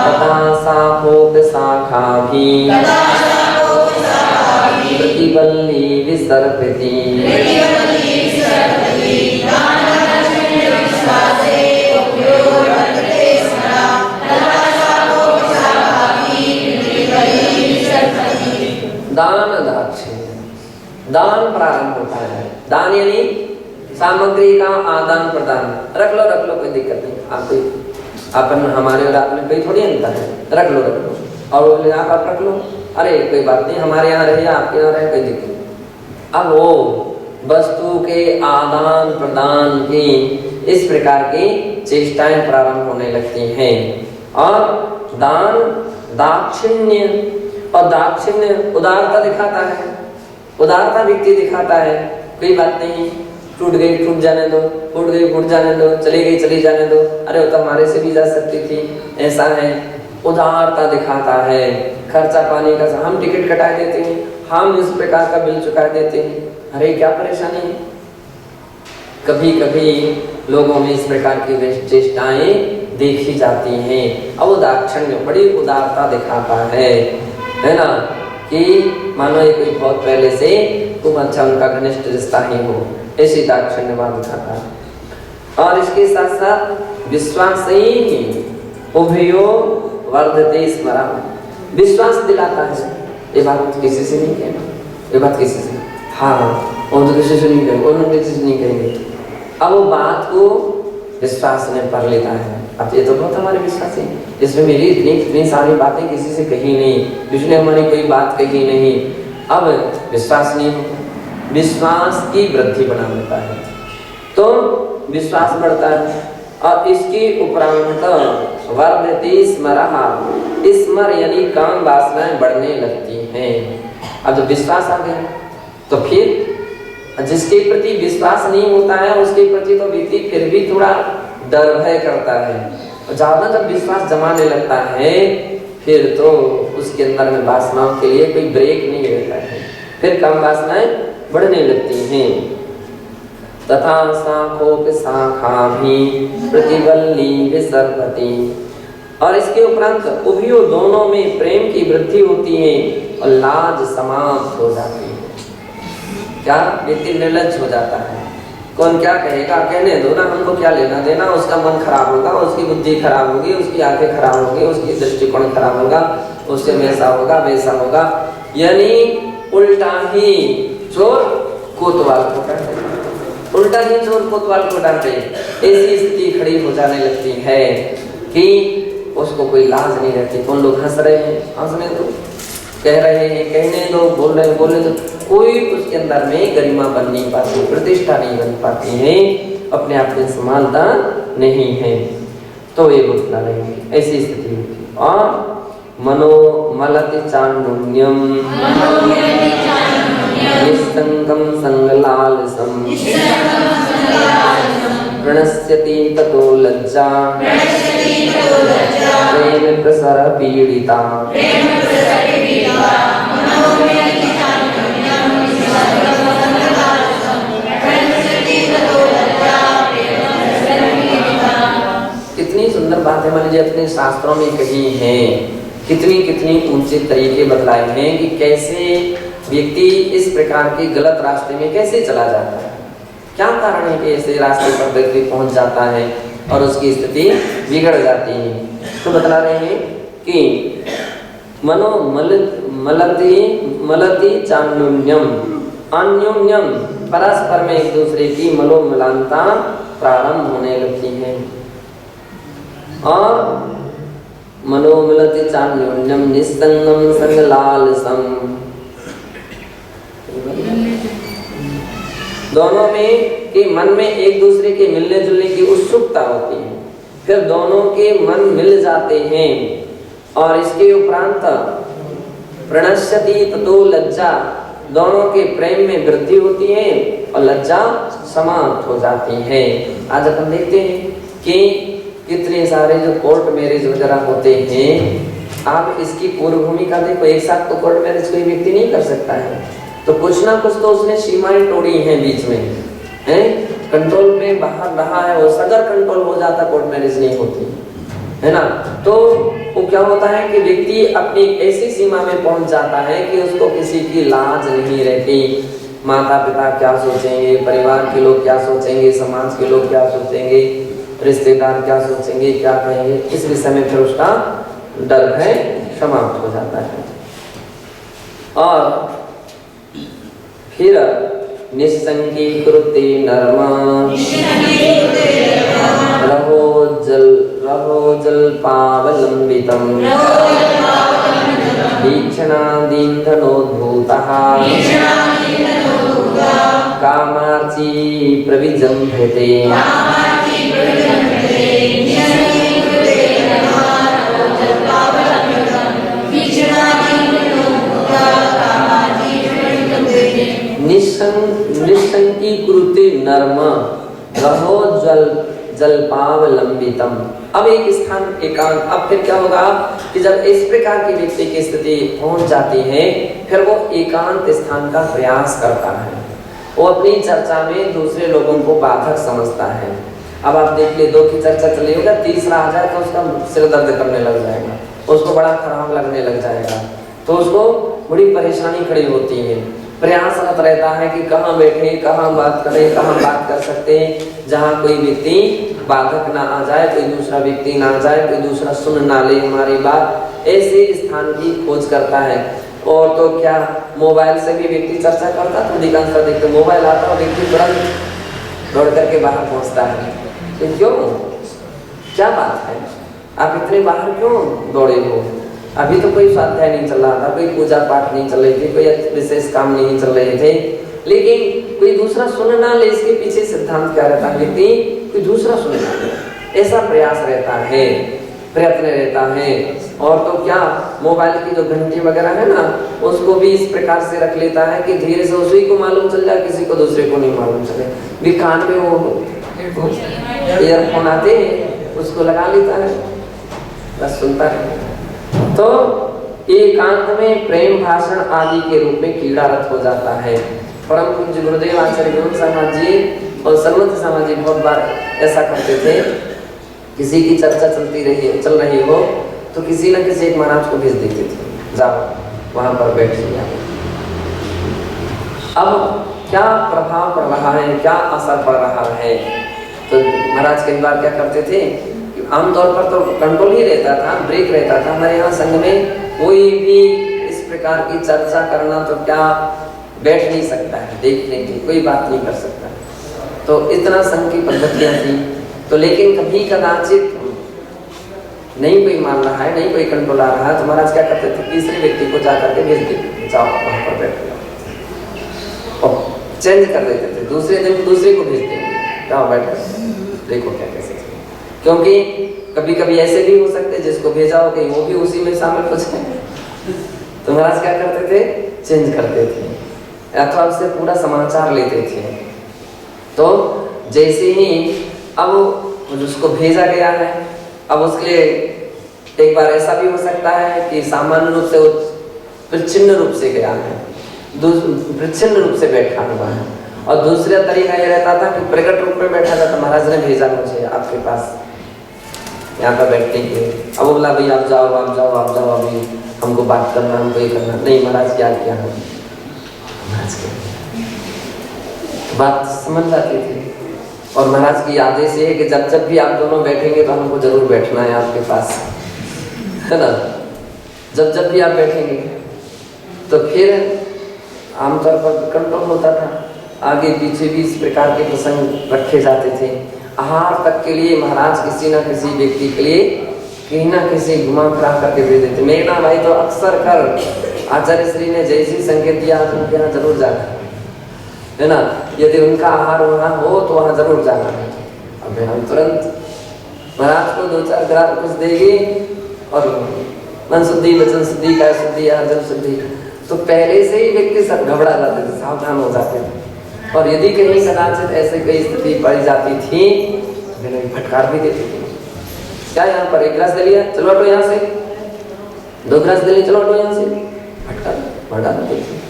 [SPEAKER 1] तथा सापोऽपि शाखाभिः प्रतिवल्ली विसर्पति। दान दक्षिण, दान प्रारंभ होता है। दान यानी सामग्री का आदान प्रदान, रख लो कोई दिक्कत नहीं, आप कोई अपन हमारे और आप में कोई थोड़ी अंतर है, रख लो और बोले आप रख लो, अरे कोई बात नहीं, हमारे यहाँ रहे आपके यहाँ रहे, कोई दिक्कत नहीं। अब वो वस्तु के आदान प्रदान की इस प्रकार की चेष्टाएं प्रारंभ होने लगती हैं। और दान दाक्षिण्य, और दाक्षिण्य उदारता दिखाता है, उदारता व्यक्ति दिखाता है, कोई बात नहीं, टूट गई टूट जाने दो, फूट गई फूट जाने दो, चली गई चली जाने दो, अरे वो तो हमारे से भी जा सकती थी, ऐसा है, उदारता दिखाता है। खर्चा पानी का हम टिकट कटा देते हैं, हम इस प्रकार का बिल चुका देते हैं, अरे क्या परेशानी है। कभी कभी लोगों में इस प्रकार की चेष्टाएं देखी जाती हैं। अब वो दाक्षिण्य बड़ी उदारता दिखाता है ना, कि मानो ये कोई बहुत पहले से खूब अच्छा उनका घनिष्ठ रिश्ता ही हो, ऐसी दाक्षिण्यवाद दिखाता है। और इसके साथ साथ विश्वास ही उभयो वर्धते स्मरा, विश्वास दिलाता है। ये बात किसी से नहीं कहना, ये बात किसी से, हाँ और तो किसी से नहीं कहेंगे, और किसी से नहीं कहेंगे। अब वो बात को विश्वास में पढ़ लेता है, अब ये तो बहुत हमारे विश्वास है, इसमें मेरी इतनी सारी बातें किसी से कही नहीं, किसी हमारी कोई बात कही नहीं। अब विश्वास नहीं, विश्वास की वृद्धि बना लेता है, तो विश्वास बढ़ता है। और इसके उपरांत वर्धते स्मरः, स्मर यानी काम वासनाएं बढ़ने लगती हैं। अब जब विश्वास आ गया तो फिर जिसके प्रति विश्वास नहीं होता है उसके प्रति तो व्यक्ति फिर भी थोड़ा डर भय करता है, और ज्यादा जब विश्वास जमाने लगता है फिर तो उसके अंदर में वासनाओं के लिए कोई ब्रेक नहीं रहता है, फिर काम वासनाएं बढ़ने लगती हैं। तथा शाखोऽपि शाखाभिः प्रतिवल्ली विसर्पति, और इसके उपरांत उभयों दोनों में प्रेम की वृद्धि होती है और लाज समाप्त हो जाती है। क्या व्यक्ति निर्लज्ज हो जाता है, कौन क्या कहेगा, कहने दो ना, हमको क्या लेना देना। उसका मन खराब होगा, उसकी बुद्धि खराब होगी, उसकी आंखें खराब होगी, उसकी दृष्टिकोण खराब होगा, उससे वैसा होगा वैसा होगा। यानी उल्टा ही चोर कोतवाल को डांटे, उल्टा ही चोर कोतवाल को डांटे। ऐसी स्थिति खड़ी हो जाने लगती है कि उसको कोई लाज नहीं रहती। कौन लोग हंस रहे हैं, हंसने दो, कह रहे हैं कहने दो, बोल रहे हैं बोलने दो। कोई उसके अंदर में गरिमा बन नहीं पाती, प्रतिष्ठा नहीं बन पाती है, अपने आप में समानता नहीं है। तो ये बतला रहे हैं ऐसी स्थिति होती। और मनोमलति चांडुन्यम निस्संगम संगलालसम प्रणश्यति ततो लज्जा प्रेम प्रसर पीड़िता। कितनी सुंदर बातें मान लीजिए अपने शास्त्रों में कही हैं, कितनी कितनी ऊंचे तरीके बतलाए हैं कि कैसे व्यक्ति इस प्रकार के गलत रास्ते में कैसे चला जाता है, क्या कारण है कि ऐसे रास्ते पर व्यक्ति पहुंच जाता है और उसकी स्थिति बिगड़ जाती है। तो बतला रहे हैं कि मलति चान्योन्यम, अन्योन्यम परस्पर में एक दूसरे की मलोमलानता प्रारंभ होने लगती है। और मनोमलति चान्योन्यम निस्संगम संगलालसम, दोनों में के मन में एक दूसरे के मिलने जुलने की उत्सुकता होती है, फिर दोनों के मन मिल जाते हैं और इसके उपरांत प्रणश्यति ततो लज्जा, दोनों के प्रेम में वृद्धि होती है और लज्जा समाप्त हो जाती है। आज अपन देखते हैं कि कितने सारे जो कोर्ट मैरिज वगैरह होते हैं, आप इसकी पूर्व भूमिका देखो। एक साथ तो कोर्ट मैरिज कोई व्यक्ति नहीं कर सकता है, तो कुछ ना कुछ तो उसने सीमाएं तोड़ी हैं बीच में, हैं कंट्रोल में बाहर रहा है। वो अगर कंट्रोल हो जाता कोर्ट मैरिज नहीं होती है ना। तो वो क्या होता है कि व्यक्ति अपनी ऐसी सीमा में पहुंच जाता है कि उसको किसी की लाज नहीं रहती। माता पिता क्या सोचेंगे, परिवार के लोग क्या सोचेंगे, समाज के लोग क्या सोचेंगे, रिश्तेदार क्या सोचेंगे, क्या कहेंगे, इस विषय में फिर उसका डर है समाप्त हो जाता है। और फिर निस्संगीकृते नरमा रहो जल्पावलंबितम् तीक्ष्णादीन्धनोद्भूतः कामार्ची प्रविजम्भते। निस्संकीकृते नर्म रहो जल्पावलंबितम। अब एक स्थान एकांत, अब फिर क्या होगा कि जब इस प्रकार की व्यक्ति की स्थिति पहुंच जाती है, फिर वो एकांत स्थान का प्रयास करता है। वो अपनी चर्चा में दूसरे लोगों को बाधक समझता है। अब आप देख ले, दो की चर्चा चली होगा, तीसरा आ जाए तो उसका सिर दर्द करने लग जाएगा, उसको बड़ा खराब लगने लग जाएगा, तो उसको बड़ी परेशानी खड़ी होती है। प्रयासरत रहता है कि कहाँ बैठे, कहाँ बात करें, कहाँ बात कर सकते हैं, जहाँ कोई व्यक्ति बाधक ना आ जाए, कोई दूसरा व्यक्ति ना आ जाए, कोई दूसरा सुन ना ले हमारी बात। ऐसे स्थान की खोज करता है। और तो क्या, मोबाइल से भी व्यक्ति चर्चा करता, तो अधिकांश देखते मोबाइल आता है, व्यक्ति तुरंत दौड़ करके बाहर पहुँचता है। तो क्यों, क्या बात है, आप इतने बाहर क्यों दौड़े हो? अभी तो कोई स्वाध्याय नहीं चल रहा था, कोई पूजा पाठ नहीं चल रही थी, कोई विशेष काम नहीं चल रहे थे, लेकिन कोई दूसरा सुन ना ले, इसके पीछे सिद्धांत क्या रहता है, व्यक्ति कोई दूसरा सुन ना ले, ऐसा प्रयास रहता है, प्रयत्न रहता है। और तो क्या, मोबाइल की जो घंटी वगैरह है ना, उसको भी इस प्रकार से रख लेता है कि धीरे से उसी को मालूम चल जाए, किसी को दूसरे को नहीं मालूम चले। भी कान में वो ईयरफोन आते हैं, उसको लगा लेता है, बस सुनता है। तो एकांत में प्रेम भाषण आदि के रूप में कीड़ारत हो जाता है। परम पूज्य गुरुदेव आचार्य विनोद शर्मा जी और सर्वत्र शर्मा जी बहुत बार ऐसा करते थे, किसी की चर्चा चल रही हो तो किसी न किसी एक महाराज को भेज देते थे, जाओ वहां पर बैठ जाओ। अब क्या प्रभाव पड़ रहा है, क्या असर पड़ रहा है। तो महाराज कई बार क्या करते थे, आमतौर पर तो कंट्रोल ही रहता था, ब्रेक रहता था। हमारे यहाँ संघ में कोई भी इस प्रकार की चर्चा करना तो क्या बैठ नहीं सकता है, देखने की कोई बात नहीं कर सकता। तो इतना संघ की पद्धतियाँ थी। तो लेकिन कभी कदाचित नहीं कोई मान रहा है, नहीं कोई कंट्रोल आ रहा है, तो महाराज क्या करते थे, तीसरे व्यक्ति को जा करके भेज देते थे, जाओ वहाँ पर बैठो, और चेंज कर देते थे। दूसरे दिन दूसरे को भेज देंगे, जाओ बैठ देखो क्या कैसे। क्योंकि कभी कभी ऐसे भी हो सकते जिसको भेजा हो कहीं वो भी उसी में शामिल हो जाए। तो महाराज क्या करते थे, चेंज करते थे, अथवा उससे पूरा समाचार लेते थे। तो जैसे ही अब उसको भेजा गया है, अब उसके लिए एक बार ऐसा भी हो सकता है कि सामान्य रूप से प्रच्छिन्न रूप से गया है, प्रच्छिन्न रूप से बैठा हुआ है, और दूसरा तरीका ये रहता था कि प्रकट रूप में बैठा था। तो महाराज ने भेजा मुझे आपके पास यहाँ पर बैठने के लिए। अब वो बोला भाई आप जाओ आप जाओ आप जाओ, अभी हमको बात करना, हमको ये करना नहीं। महाराज क्या किया है, महाराज बात समझ जाती थी। और महाराज की आदेश ये है कि जब जब भी आप दोनों बैठेंगे तो हमको जरूर बैठना है आपके पास, है ना। जब जब भी आप बैठेंगे तो फिर आमतौर पर कंट्रोल होता था, आगे पीछे भी इस प्रकार के प्रसंग रखे जाते थे। आहार तक के लिए महाराज किसी न किसी व्यक्ति के लिए कहीं ना किसी घुमा फिरा करके भेज देते। मेघना भाई तो अक्सर कर आचार्य श्री ने जैसी संकेत दिया उनके यहाँ जरूर जाना है ना, यदि उनका आहार वहाँ हो तो वहाँ जरूर जाना है। अब हम तुरंत महाराज को 2-4 ग्राम कुछ देगी, और मन शुद्धि, वचन शुद्धि, काय शुद्धि, जल शुद्धि, तो पहले से ही व्यक्ति सब घबरा जाते थे, सावधान हो जाते थे। और यदि कहीं कदाचित ऐसे कोई स्थिति पड़ जाती थी तो मैंने फटकार भी देती थी, क्या यहाँ पर 1 गिलास ले लिया, चलो हटो यहाँ से, 2 गिलास ले लिया, चलो हटो यहाँ से, फटकार बढ़ा देती थी,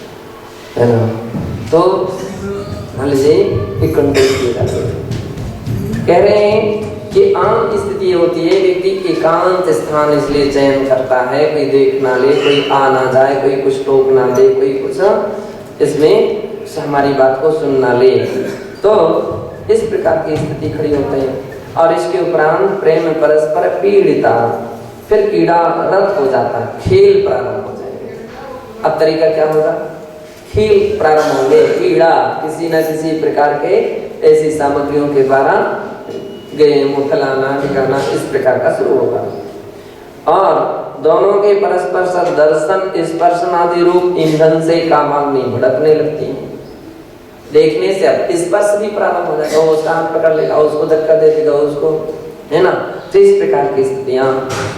[SPEAKER 1] है ना। तो मान लीजिए एक कंट्रोल किए जाते थे। कह रहे हैं कि आम स्थिति होती है, व्यक्ति एकांत स्थान इसलिए चयन करता है, कोई देख ना ले, कोई आ ना जाए, कोई कुछ टोक ना दे, कोई कुछ इसमें हमारी बात को सुन ना ले, तो इस प्रकार की स्थिति खड़ी होती है। और इसके उपरांत प्रेम परस्पर पीड़िता, फिर कीड़ा रत हो जाता है, खेल प्रारंभ हो जाएंगे। अब तरीका क्या होगा, खेल प्रारंभ होंगे, कीड़ा किसी न किसी प्रकार के ऐसी सामग्रियों के द्वारा गेम खिलाना ठिकाना इस प्रकार का शुरू होगा। और दोनों के परस्पर सदर्शन स्पर्शन आदि रूप ईंधन से कामाग्नि भड़कने लगती है। देखने से अब स्पर्श भी प्रारंभ हो जाएगा, उसका हाथ पकड़ लेगा, उसको धक्का दे देगा उसको, है ना। तो इस प्रकार की स्थितियां,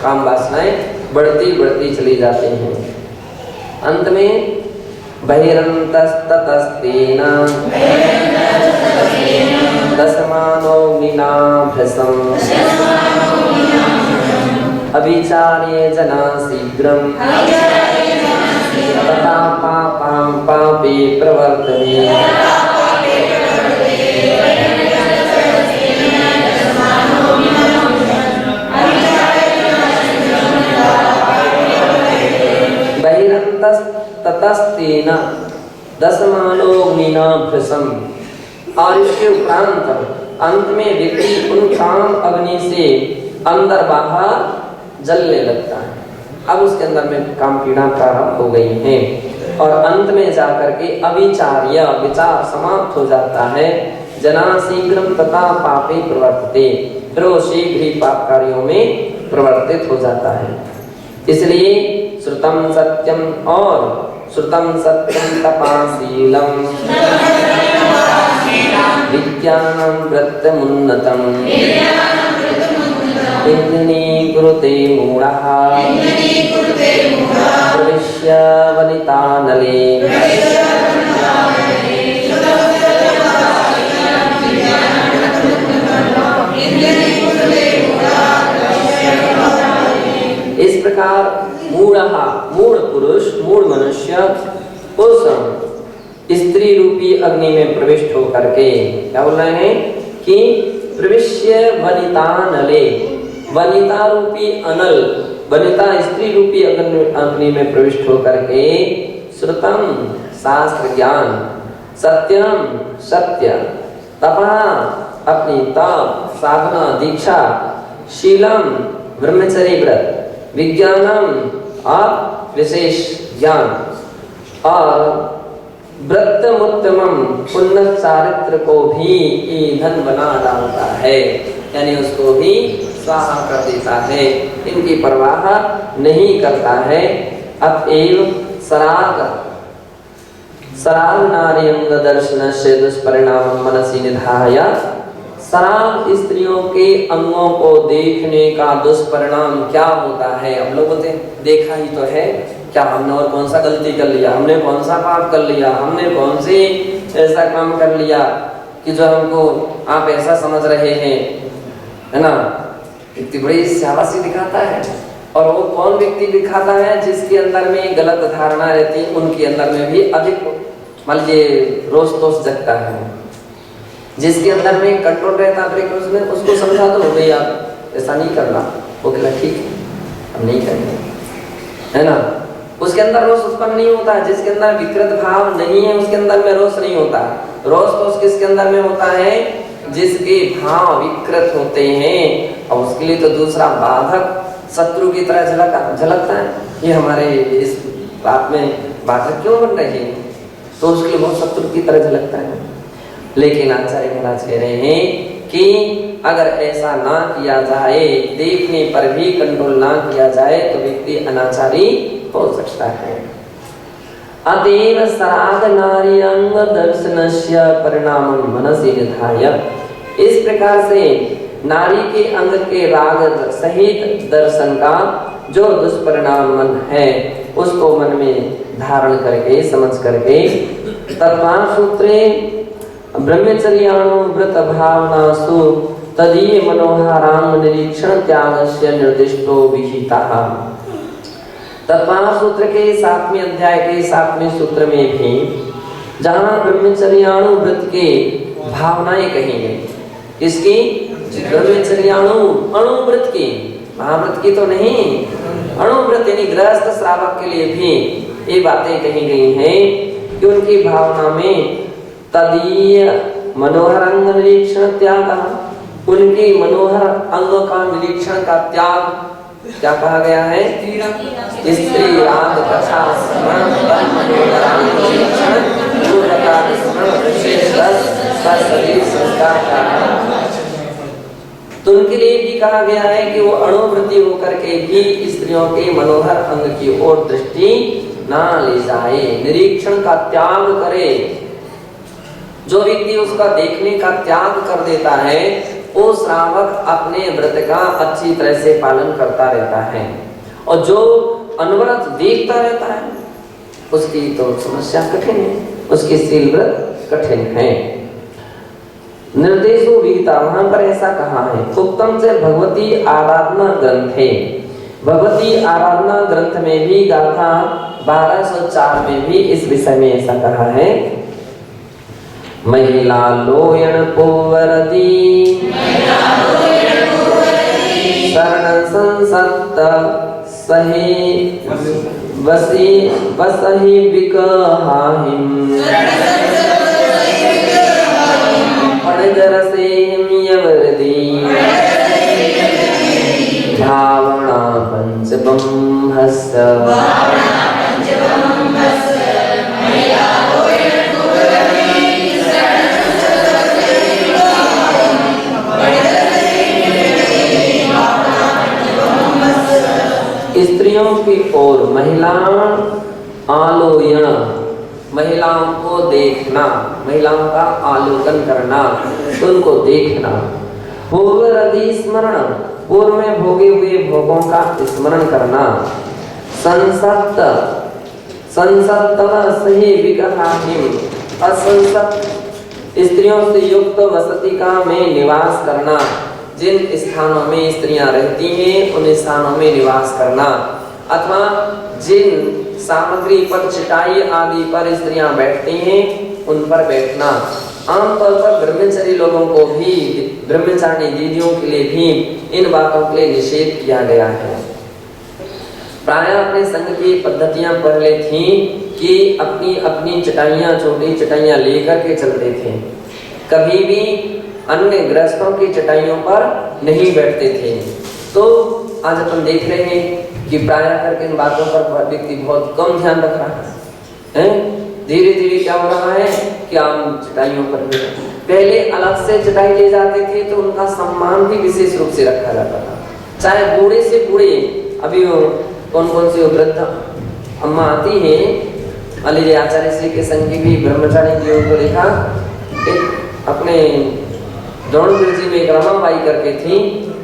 [SPEAKER 1] काम वासनाएं बढ़ती बढ़ती चली जाती हैं। अंत में बहिरंतस्ततस्तेन दशमानोऽग्निना भृशम् अभिचार्ये जना शीघ्रं तथा पापां पापे प्रवर्तते। बहिरंतस्ततस्तेन दशमानोऽग्निना भृशम्, और इसके उपरांत अंत में व्यक्ति उन काम अग्नि से अंदर बाहर जलने लगता है। अब उसके अंदर में काम पीड़ा प्रारंभ हो गई है, और अंत में जाकर के अविचार्य विचार समाप्त हो जाता है। जना शीघ्रम तथा पापे प्रवर्तते, फिर वो शीघ्र ही पाप कार्यों में प्रवर्तित हो जाता है। इसलिए श्रुतम सत्यम और श्रुतम सत्यम तपाशीलम विज्ञानं वृत्तमुन्नतम् इंद्रिणी कुरुते मूढ़ः प्रविश्य वनितानले। इस प्रकार मूढ़ पुरुष, मूढ़ मनुष्य उस स्त्री रूपी अग्नि में प्रविष्ट होकर के क्या बोल रहे हैं कि प्रविश्य वनितानले, वनिता रूपी अनल, वनिता स्त्री रूपी अग्नि में प्रविष्ट होकर के श्रुतम शास्त्र ज्ञान सत्यम सत्य, तपः अपनी तप साधना दीक्षा, शीलम ब्रह्मचर्य व्रत, विज्ञानम और विशेष ज्ञान, और व्रतमुत्तमम पुण्य चारित्र को भी ईंधन बना डालता है, यानी उसको भी स्वाहा कर देता है, इनकी परवाह नहीं करता है। अतएव सराग नारी अंग दर्शन से दुष्परिणाम मनसी निधाय, सराग स्त्रियों के अंगों को देखने का दुष्परिणाम क्या होता है? हम लोगों ने देखा ही तो है, क्या हमने और कौन सा गलती कर लिया, हमने कौन सा पाप कर लिया, हमने कौन सी ऐसा काम कर लिया कि जो हमको आप ऐसा समझ रहे हैं, है ना? इतनी बड़ी शाबाशी दिखाता है। और वो कौन व्यक्ति दिखाता है? जिसके अंदर में गलत धारणा रहती है, उनके अंदर में भी अधिक मान लीजिए रोष तोष जगता है। जिसके अंदर में कंट्रोल रहता है, उसको समझा दो भाई आप ऐसा नहीं करना, वो कहला ठीक है हम नहीं करेंगे, है ना? उसके अंदर रोष उत्पन्न नहीं होता है। जिसके अंदर विकृत भाव नहीं है उसके अंदर में रोष नहीं होता। रोष तो किसके अंदर में होता है? जिसके भाव विकृत होते हैं, और उसके लिए तो दूसरा बाधक शत्रु की तरह झलकता है। ये हमारे इस बात में बाधक क्यों बन रही है? तो उसके लिए बहुत शत्रु की तरह झलकता है। लेकिन आचार्य महाराज कह रहे हैं कि अगर ऐसा ना किया जाए, देखने पर भी कंट्रोल ना किया जाए, तो व्यक्ति अनाचारी हो सकता है। अतएव सराग नारी अंग दर्शनस्य परिणामं मनसि निधाय, इस प्रकार से नारी के अंग के राग सहित दर्शन का जो दुष्परिणाम मन है उसको मन में धारण करके समझ करके तत्वासूत्रे ब्रह्मचर्याणु व्रत भावनासु तदीय मनोहारांग निरीक्षण त्यागस्य निर्दिष्टो विहितः। तत्वार सूत्र के 7वें अध्याय के 7वें सूत्र में भी जहाँ ब्रह्मचर्याणु व्रत के भावनाएं कही गई, इसकी ब्रह्मचर्याणु अणुव्रत की, महाव्रत की तो नहीं, अणुव्रत यानी गृहस्थ श्रावक के लिए भी ये बातें कही गई हैं कि उनकी भावना में तदीय मनोहर अंग निरीक्षण त्याग, उनकी मनोहर अंग का निरीक्षण का त्याग क्या कहा गया है? स्त्री राग कथा स्मरण मनोहरांग निरीक्षण स्मरण विशेष शरीर संस्कार का। तो उनके लिए भी कहा गया है कि वो अणुवृत्ति होकर के भी स्त्रियों के मनोहर अंग की ओर दृष्टि ना ले जाए, निरीक्षण का त्याग करे। जो व्यक्ति उसका देखने का त्याग कर देता है वो श्रावक अपने व्रत का अच्छी तरह से पालन करता रहता है, और जो अनवरत देखता रहता है उसकी तो समस्या कठिन है, उसकी शील व्रत कठिन है। निर्देशो विहिता, वहां पर ऐसा कहा है, उत्तम से भगवती आराधना ग्रंथे, भगवती आराधना ग्रंथ में भी गाथा 1204 में भी इस विषय में ऐसा कहा है। महिला लोयन पोवरती शरण संसत्त सही वसहि विकहाहिम पणजरसेहिम यवरदी भावना पंचबंभस्य। स्त्रियों की ओर महिला आलोयन, महिलाओं को देखना, महिलाओं का आलोकन करना, उनको देखना। पूर्वरधि स्मरण, पूर्व में भोगे हुए भोगों का स्मरण करना। संसत्त संसत्तव सही विकहाहिम, असंसत्त स्त्रियों से युक्त वसतिका में निवास करना। जिन स्थानों में स्त्रियां रहती हैं उन स्थानों में निवास करना, अथवा जिन सामग्री पर चटाई आदि पर स्त्रियां बैठती हैं उन पर बैठना। आमतौर पर ब्रह्मचारी लोगों को भी, ब्रह्मचारी दीदियों के लिए भी इन बातों के लिए निषेध किया गया है। प्राय अपने संघ की पद्धतियां पहले थी कि अपनी अपनी चटाइयां, छोटी चटाइयां लेकर के चलते थे, कभी भी अन्य गृहस्थों की चटाइयों पर नहीं बैठते थे। तो आज अपन देख रहे हैं कि प्राय करके इन बातों पर व्यक्ति बहुत कम ध्यान रख रहा है। धीरे धीरे क्या हो रहा है कि हम चटाइयों पर भी, पहले अलग से चटाई ले जाते थे तो उनका सम्मान भी विशेष रूप से रखा जाता था, चाहे बूढ़े से बूढ़े। अभी कौन कौन सी वृद्ध अम्मा आती है, अली आचार्य श्री के संग की भी ब्रह्मचारी जीवों को देखा, एक अपने जौनपुर जी में एक रमाबाई करके थी,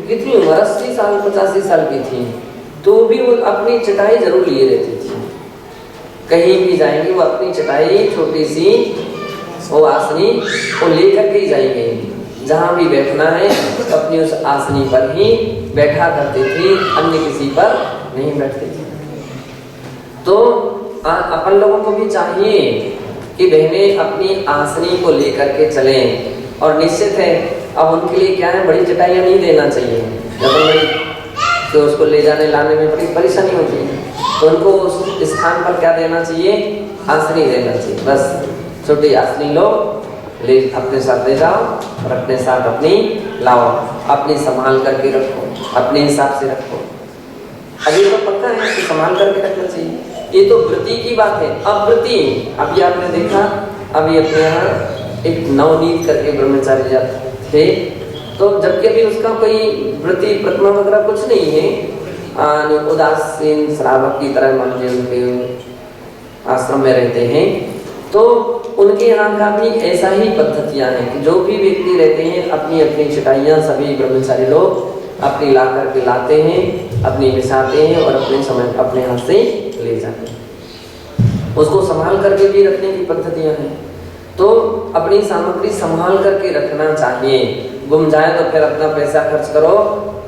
[SPEAKER 1] कितनी उम्र 80 साल 85 साल की थी, तो भी वो अपनी चटाई जरूर लिए रहती थी। कहीं भी जाएंगे वो अपनी चटाई छोटी सी वो आसनी वो लेकर के ही जाएंगे, जहां भी बैठना है तो अपनी उस आसनी पर ही बैठा करते थे, अन्य किसी पर नहीं बैठते थे। तो अपन लोगों को भी चाहिए कि बहनें अपनी आसनी को लेकर के चलें, और निश्चित है अब उनके लिए क्या है, बड़ी चटाइयाँ नहीं देना चाहिए, तो उसको ले जाने लाने में बड़ी परेशानी होती है, तो उनको उस स्थान पर क्या देना चाहिए, आसनी देना चाहिए। बस छोटी आसनी लो, ले अपने साथ ले जाओ और अपने साथ अपनी लाओ, अपनी संभाल करके रखो, अपने हिसाब से रखो। अभी तो पक्का है कि संभाल करके रखना चाहिए, ये तो वृत्ति की बात है। अब वृत्ति, अभी आपने देखा अभी अपने यहाँ एक नवनीत करके ब्रह्मचारी थे, तो जबकि अभी उसका कोई वृत्ति प्रतिमा वगैरह कुछ नहीं है, उदासीन श्रावक की तरह मान लीजिए उनके आश्रम में रहते हैं, तो उनके यहाँ का भी ऐसा ही पद्धतियां हैं कि जो भी व्यक्ति रहते हैं अपनी अपनी चटाइयाँ सभी ब्रह्मचारी लोग अपनी ला करके लाते हैं, अपनी बिछाते हैं और अपने समय अपने हाथ से ले जाते हैं। उसको संभाल करके भी रखने की पद्धतियां हैं, तो अपनी सामग्री संभाल करके रखना चाहिए। गुम जाए तो फिर अपना पैसा खर्च करो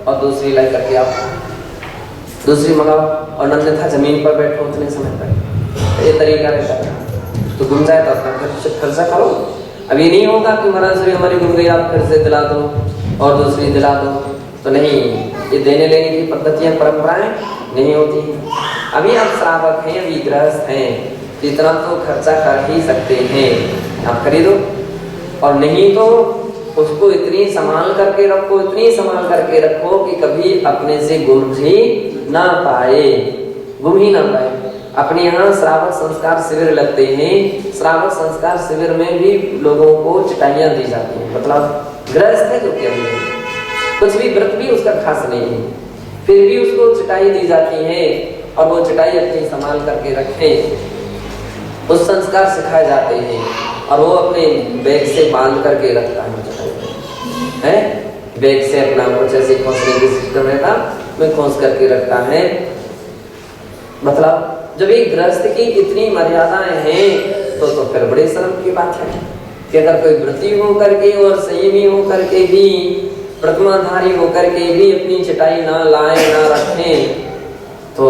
[SPEAKER 1] और दूसरी लाई करके आप दूसरी मंगाओ, और अन्यथा जमीन पर बैठो उतने समय पर, ये तरीका रहता है। तो गुम जाए तो अपना खर्चा करो। अब ये नहीं होगा कि महाराज हमारी गुम गई आप फिर से दिला दो और दूसरी दिला दो, तो नहीं, ये देने लेने की पद्धतियां परंपराएं नहीं होती। अभी आप श्रावक हैं, अभी गृहस्थ हैं, इतना तो खर्चा कर ही सकते हैं, आप खरीदो, और नहीं तो उसको इतनी संभाल करके रखो, इतनी संभाल करके रखो कि कभी अपने से गुम ही ना पाए, गुम ही ना पाए। अपने यहाँ श्रावक संस्कार शिविर लगते हैं, श्रावक संस्कार शिविर में भी लोगों को चटाइयाँ दी जाती हैं, मतलब गृहस्थ है जो क्या कुछ भी व्रत भी उसका खास नहीं है, फिर भी उसको चटाई दी जाती है और वो चटाई अपनी संभाल करके रखे, उस संस्कार सिखाए जाते हैं, और वो अपने बैग से बांध करके रखता है, बैग से अपना कुछ ऐसे खोसने की सिस्टम रहता, मैं खोस करके रखता है। मतलब जब एक गृहस्थ की इतनी मर्यादाएं हैं तो फिर बड़े शर्म की बात है कि अगर कोई व्रती हो करके और संयमी हो करके भी, प्रतिमाधारी हो करके भी अपनी चटाई ना लाए ना रखें तो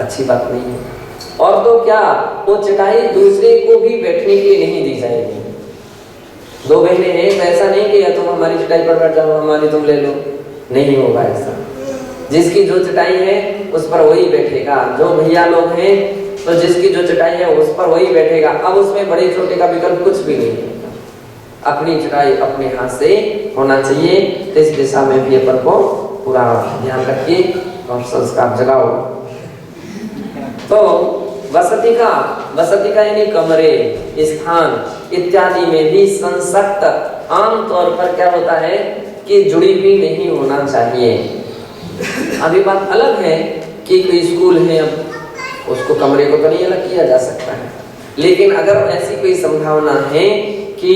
[SPEAKER 1] अच्छी बात नहीं है। और तो क्या, वो चटाई दूसरे को भी बैठने के लिए नहीं दी जाएगी। दो बहनें हैं, ऐसा नहीं कि या तुम हमारी चटाई पर बैठ जाओ, हमारी तुम ले लो, नहीं होगा ऐसा। जिसकी जो चटाई है उस पर वही बैठेगा, जो भैया लोग हैं तो जिसकी जो चटाई है उस पर वही बैठेगा। अब उसमें बड़े छोटे का विकल्प कुछ भी नहीं है, अपनी चटाई अपने हाथ से होना चाहिए। तो इस दिशा में भी अपन को पूरा ध्यान रखिए और संस्कार जगाओ। तो वसति का यानी कमरे, स्थान इत्यादि में भी संसक्त आमतौर पर क्या होता है कि जुड़ी भी नहीं होना चाहिए। अभी बात अलग है कि कोई स्कूल है, अब उसको कमरे को तो नहीं अलग किया जा सकता है, लेकिन अगर ऐसी कोई संभावना है कि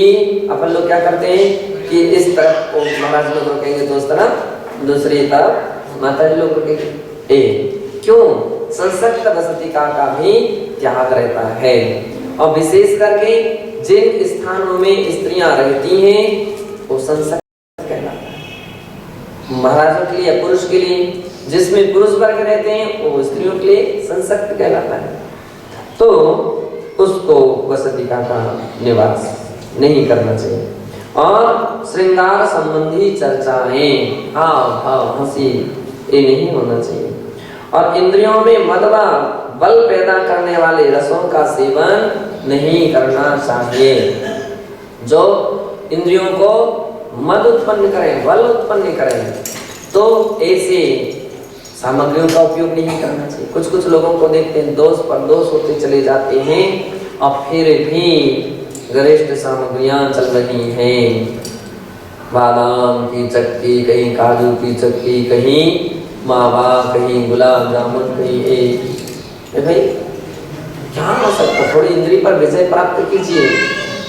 [SPEAKER 1] अपन लोग क्या करते हैं कि इस तरफ महाराज लोग रुकेंगे तो उस तरफ, दूसरी तरफ माता जी लोग रुकेंगे, क्यों? संसक्त वसतिका का भी त्याग रहता है। और विशेष करके जिन स्थानों में स्त्रियां रहती हैं वो संसक्त कहलाता है। महाराजों के लिए, पुरुष के लिए, जिसमें पुरुष वर्ग रहते हैं वो स्त्रियों के लिए संसक्त कहलाता है, तो उसको वसतिका का निवास नहीं करना चाहिए। और श्रृंगार संबंधी चर्चाएं, हाव भाव हंसी, ये नहीं होना चाहिए। और इंद्रियों में मद व बल पैदा करने वाले रसों का सेवन नहीं करना चाहिए। जो इंद्रियों को मद उत्पन्न करें, बल उत्पन्न करें, तो ऐसे सामग्रियों का उपयोग नहीं करना चाहिए। कुछ कुछ लोगों को देखते हैं दोष पर दोष होते चले जाते हैं और फिर भी गरिष्ठ सामग्रियां चल रही हैं। बादाम की चक्की, कहीं काजू की चक्की, कहीं मावा, कहीं गुलाब जामुन, कहीं ए भाई क्या हो सकता। थोड़ी इंद्री पर विजय प्राप्त कीजिए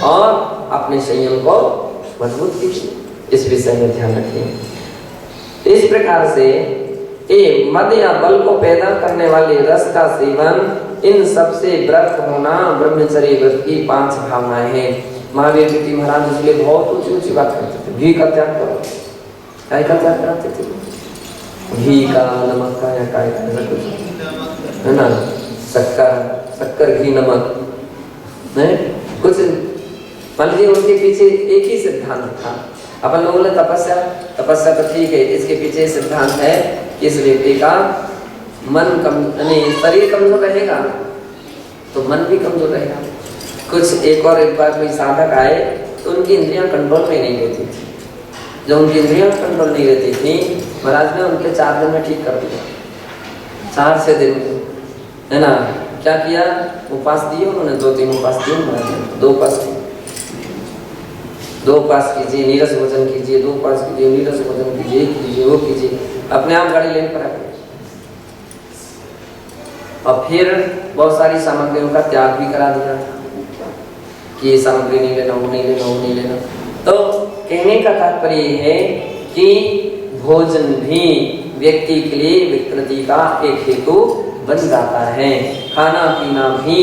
[SPEAKER 1] और अपने संयम को मजबूत कीजिए। इस विषय में ध्यान रखिए। इस प्रकार से ये मद या बल को पैदा करने वाले रस का सेवन, इन सबसे व्रत होना ब्रह्मचर्य व्रत की 5 भावनाएं हैं। महावीर जी महाराज इसलिए बहुत ऊंची ऊंची बात करते थे। घी का त्याग करो, काय का त्याग कराते थे? घी का, नमक का, या काय का, ऐसा कुछ है ना, शक्कर, घी, नमक नहीं कुछ। मान लीजिए उनके पीछे एक ही सिद्धांत था। अपन लोगों ने तपस्या तो ठीक है, इसके पीछे सिद्धांत है कि इस व्यक्ति का मन शरीर कमजोर रहेगा तो मन भी कमजोर रहेगा। कुछ एक बार कोई साधक आए तो उनकी इंद्रियां कंट्रोल में नहीं रहती थी। जब उनकी इंद्रियां कंट्रोल नहीं रहती थी, महाराज ने उनके 4 दिन में ठीक कर दिया। 4-6 दिन में, है ना। क्या किया? उपवास दिए उन्होंने, 2-3 उपवास दिए महाराज ने। 2 उपवास किए, 2 उपवास कीजिए, नीरस भोजन कीजिए, 2 उपवास कीजिए, नीरस भोजन कीजिए, वो कीजिए। अपने आप गाड़ी लेने पर आ गए और फिर बहुत सारी सामग्रियों का त्याग भी करा दिया कि ये सामग्री नहीं लेना, वो नहीं लेना, वो नहीं लेना। तो कहने का तात्पर्य ये है कि भोजन भी व्यक्ति के लिए विकृति का एक हेतु बन जाता है। खाना पीना भी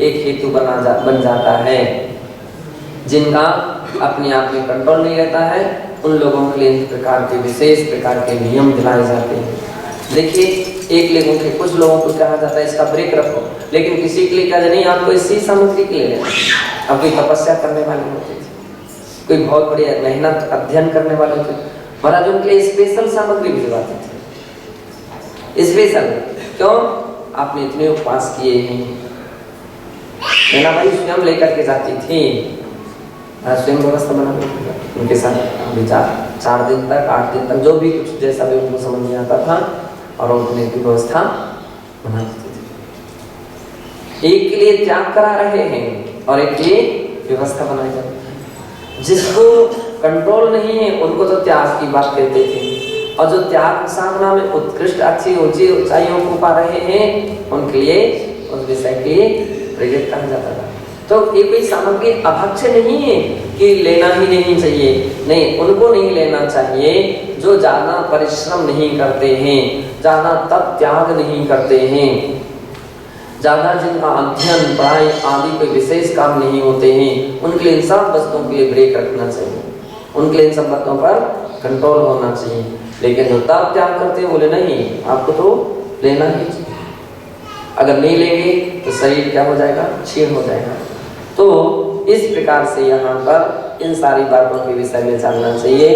[SPEAKER 1] एक हेतु बन जाता है। जिनका अपने आप में कंट्रोल नहीं रहता है, उन लोगों के लिए इस प्रकार के विशेष प्रकार के नियम दिलाए जाते हैं। देखिए, कुछ लोगों को कहा जाता है इसका ब्रेक रखो, लेकिन किसी के लिए क्या नहीं, आपको इसी सामग्री के लिए लेना। अब कोई तपस्या करने वाले होते थे, कोई बहुत बड़ी मेहनत अध्ययन करने वाले होते, महाराज उनके लिए स्पेशल सामग्री भिजवाते थे। स्पेशल क्यों? आपने इतने उपवास किए हैं, मेरा भाई स्वयं लेकर के जाती थी, स्वयं व्यवस्था बना उनके साथ विचार 4 दिन तक, 8 दिन तक, जो भी कुछ जैसा भी उनको समझ में आता था, और उनने की व्यवस्था बना देती थी। एक के लिए त्याग करा रहे हैं और एक के लिए व्यवस्था बनाई जाती है। जिसको कंट्रोल नहीं है उनको तो त्याग की बात कहते थे, और जो त्याग साधना में उत्कृष्ट अच्छी ऊंची ऊंचाइयों को पा रहे हैं उनके लिए उस विषय के लिए प्रेरित कहा जाता था। तो ये कोई सामग्री अभक्ष्य नहीं है कि लेना ही नहीं चाहिए, नहीं, उनको नहीं लेना चाहिए जो ज्यादा परिश्रम नहीं करते हैं, ज्यादा तप त्याग नहीं करते हैं, ज्यादा जिनका अध्ययन पढ़ाई आदि कोई विशेष काम नहीं होते हैं, उनके लिए इन सब वस्तुओं के लिए ब्रेक रखना चाहिए, उनके लिए इन सब बातों पर कंट्रोल होना चाहिए। लेकिन जो तप त्याग करते हैं बोले नहीं, आपको तो लेना ही चाहिए, अगर नहीं लेंगे तो शरीर क्या हो जाएगा, क्षीण हो जाएगा। तो इस प्रकार से यहाँ पर इन सारी बातों के विषय में जानना चाहिए।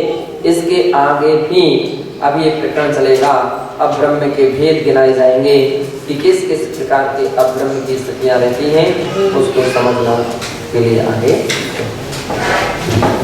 [SPEAKER 1] इसके आगे भी अभी एक प्रकरण चलेगा, अब्रह्म के भेद गिनाए जाएंगे कि किस किस प्रकार के अब्रह्म की स्थितियाँ रहती हैं, उसको समझना के लिए आगे